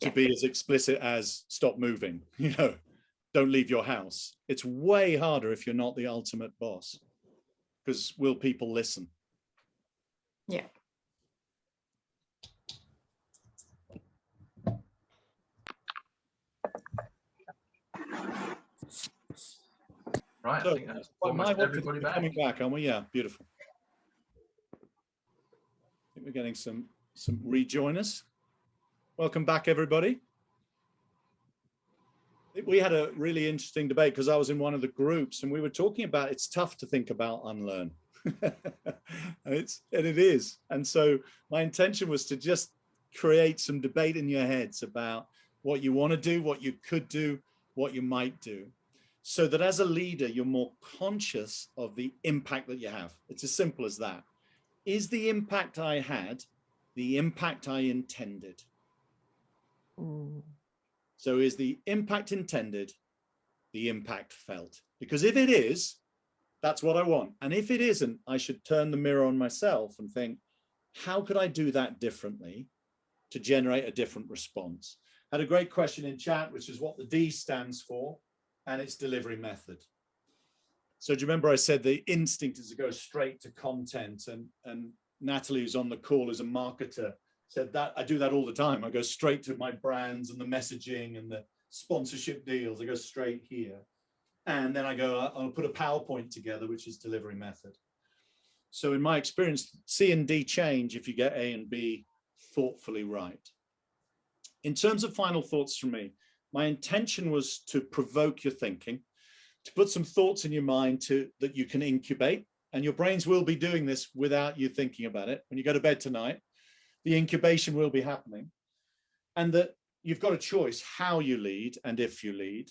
To be as explicit as stop moving, don't leave your house. It's way harder if you're not the ultimate boss, because will people listen? Yeah. Right, So, I think that's almost everybody back. Coming back, aren't we? Yeah, beautiful. I think we're getting some rejoiners. Welcome back, everybody. We had a really interesting debate because I was in one of the groups and we were talking about it's tough to think about unlearn. and it is. And so my intention was to just create some debate in your heads about what you want to do, what you could do, what you might do, so that as a leader, you're more conscious of the impact that you have. It's as simple as that. Is the impact I had the impact I intended? So is the impact intended the impact felt? Because if it is, that's what I want. And if it isn't, I should turn the mirror on myself and think, how could I do that differently to generate a different response? Had a great question in chat, which is what the D stands for, and its delivery method. So do you remember I said the instinct is to go straight to content, and Natalie, who's on the call, is a marketer, said that I do that all the time. I go straight to my brands and the messaging and the sponsorship deals. I go straight here. And then I go, I'll put a PowerPoint together, which is delivery method. So in my experience, C and D change if you get A and B thoughtfully right. In terms of final thoughts from me, my intention was to provoke your thinking, to put some thoughts in your mind that you can incubate. And your brains will be doing this without you thinking about it. When you go to bed tonight, the incubation will be happening, and that you've got a choice how you lead and if you lead,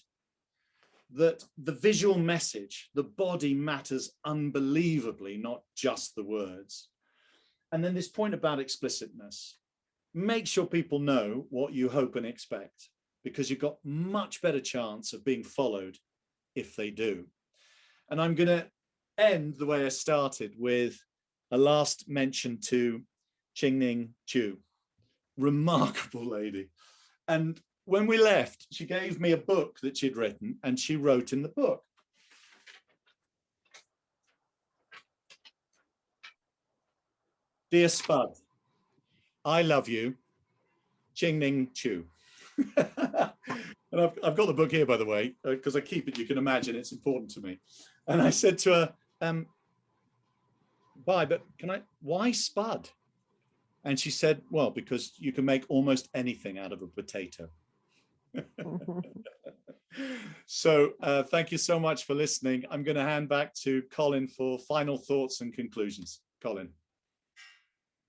that the visual message, the body matters unbelievably, not just the words. And then this point about explicitness, make sure people know what you hope and expect, because you've got much better chance of being followed if they do. And I'm going to end the way I started with a last mention to Qingning Chu, remarkable lady. And when we left, she gave me a book that she'd written, and she wrote in the book, "Dear Spud, I love you, Qingning Chu." And I've got the book here, by the way, because I keep it, you can imagine it's important to me. And I said to her, bye, but why Spud? And she said, well, because you can make almost anything out of a potato. So thank you so much for listening. I'm going to hand back to Colin for final thoughts and conclusions. Colin.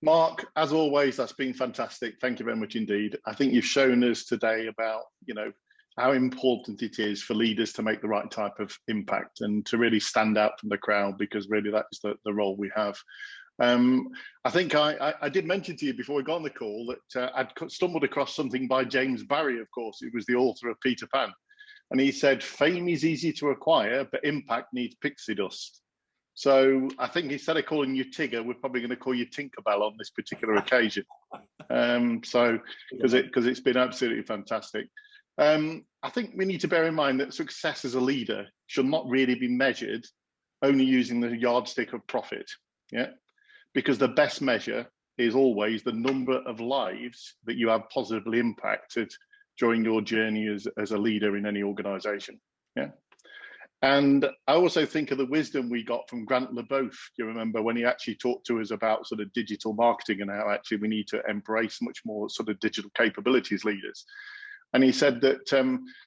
Mark, as always, that's been fantastic. Thank you very much indeed. I think you've shown us today about, how important it is for leaders to make the right type of impact and to really stand out from the crowd, because really that is the role we have. I think I did mention to you before we got on the call that I'd stumbled across something by James Barrie, of course. He was the author of Peter Pan. And he said, fame is easy to acquire, but impact needs pixie dust. So I think instead of calling you Tigger, we're probably going to call you Tinkerbell on this particular occasion. Because it's been absolutely fantastic. I think we need to bear in mind that success as a leader should not really be measured only using the yardstick of profit. Yeah, because the best measure is always the number of lives that you have positively impacted during your journey as a leader in any organization. Yeah. And I also think of the wisdom we got from Grant LeBeouf. You remember when he actually talked to us about sort of digital marketing and how actually we need to embrace much more sort of digital capabilities leaders. And he said that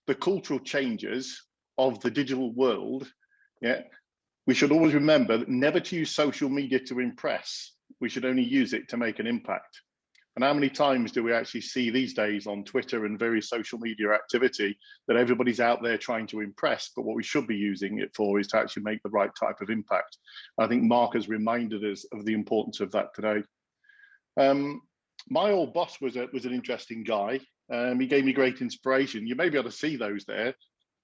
the cultural changes of the digital world, yeah, we should always remember that never to use social media to impress. We should only use it to make an impact. And how many times do we actually see these days on Twitter and various social media activity that everybody's out there trying to impress, but what we should be using it for is to actually make the right type of impact. I think Mark has reminded us of the importance of that today. My old boss was an interesting guy. He gave me great inspiration. You may be able to see those there.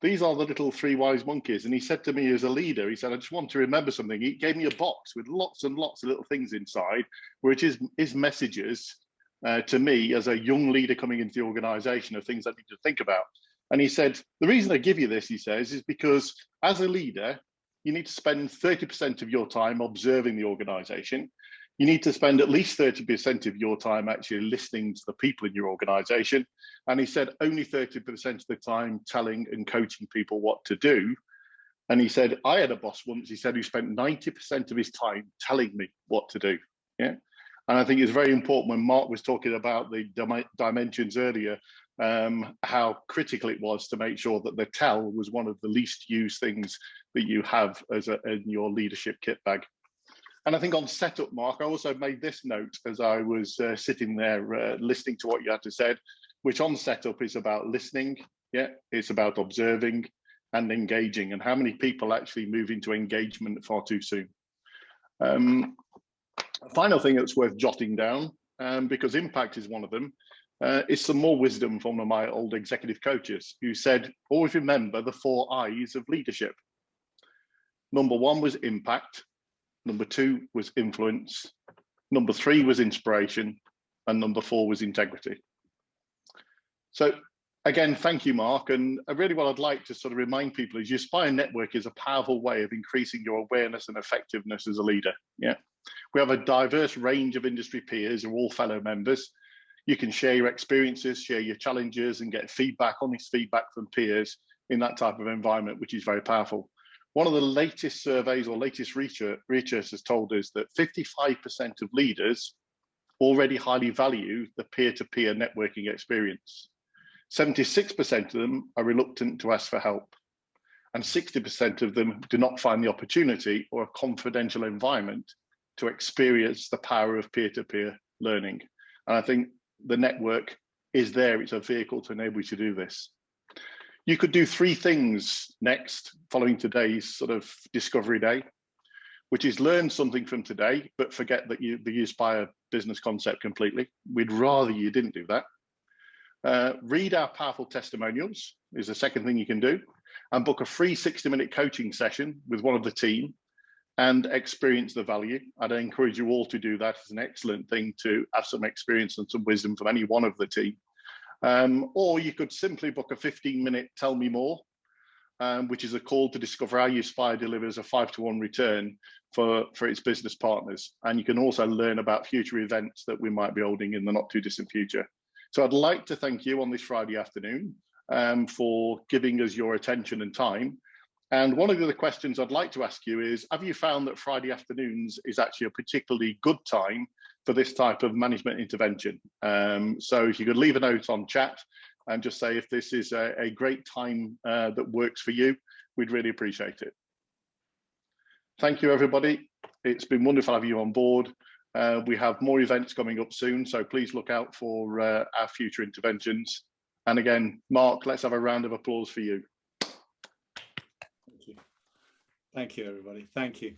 These are the little three wise monkeys. And he said to me as a leader, he said, I just want to remember something. He gave me a box with lots and lots of little things inside, which is his messages to me as a young leader coming into the organization of things I need to think about. And he said, the reason I give you this, he says, is because as a leader, you need to spend 30% of your time observing the organization. You need to spend at least 30% of your time actually listening to the people in your organization. And he said, only 30% of the time telling and coaching people what to do. And he said, I had a boss once, he said, who spent 90% of his time telling me what to do. Yeah. And I think it's very important when Mark was talking about the dimensions earlier, how critical it was to make sure that the tell was one of the least used things that you have in your leadership kit bag. And I think on setup, Mark, I also made this note as I was sitting there listening to what you had to say, which on setup is about listening. Yeah, it's about observing and engaging, and how many people actually move into engagement far too soon. Final thing that's worth jotting down, because impact is one of them, is some more wisdom from one of my old executive coaches who said, always remember the 4 I's of leadership. Number 1 was impact. Number 2 was influence. Number 3 was inspiration. And number 4 was integrity. So again, thank you, Mark. And really what I'd like to sort of remind people is your Uspire network is a powerful way of increasing your awareness and effectiveness as a leader. Yeah. We have a diverse range of industry peers who are all fellow members. You can share your experiences, share your challenges, and get feedback, honest feedback from peers in that type of environment, which is very powerful. One of the latest surveys or latest research has told us that 55% of leaders already highly value the peer-to-peer networking experience. 76% of them are reluctant to ask for help. And 60% of them do not find the opportunity or a confidential environment to experience the power of peer-to-peer learning. And I think the network is there. It's a vehicle to enable you to do this. You could do 3 things next following today's sort of discovery day, which is learn something from today, but forget that the Uspire business concept completely. We'd rather you didn't do that. Read our powerful testimonials is the second thing you can do, and book a free 60-minute coaching session with one of the team and experience the value. I'd encourage you all to do that. It's an excellent thing to have some experience and some wisdom from any one of the team. Or you could simply book a 15-minute Tell Me More, which is a call to discover how Uspire delivers a 5-to-1 return for its business partners. And you can also learn about future events that we might be holding in the not too distant future. So I'd like to thank you on this Friday afternoon for giving us your attention and time. And one of the other questions I'd like to ask you is, have you found that Friday afternoons is actually a particularly good time for this type of management intervention? So if you could leave a note on chat and just say if this is a great time that works for you, we'd really appreciate it. Thank you, everybody. It's been wonderful having you on board. We have more events coming up soon, so please look out for our future interventions. And again, Mark, let's have a round of applause for you. Thank you. Thank you, everybody. Thank you.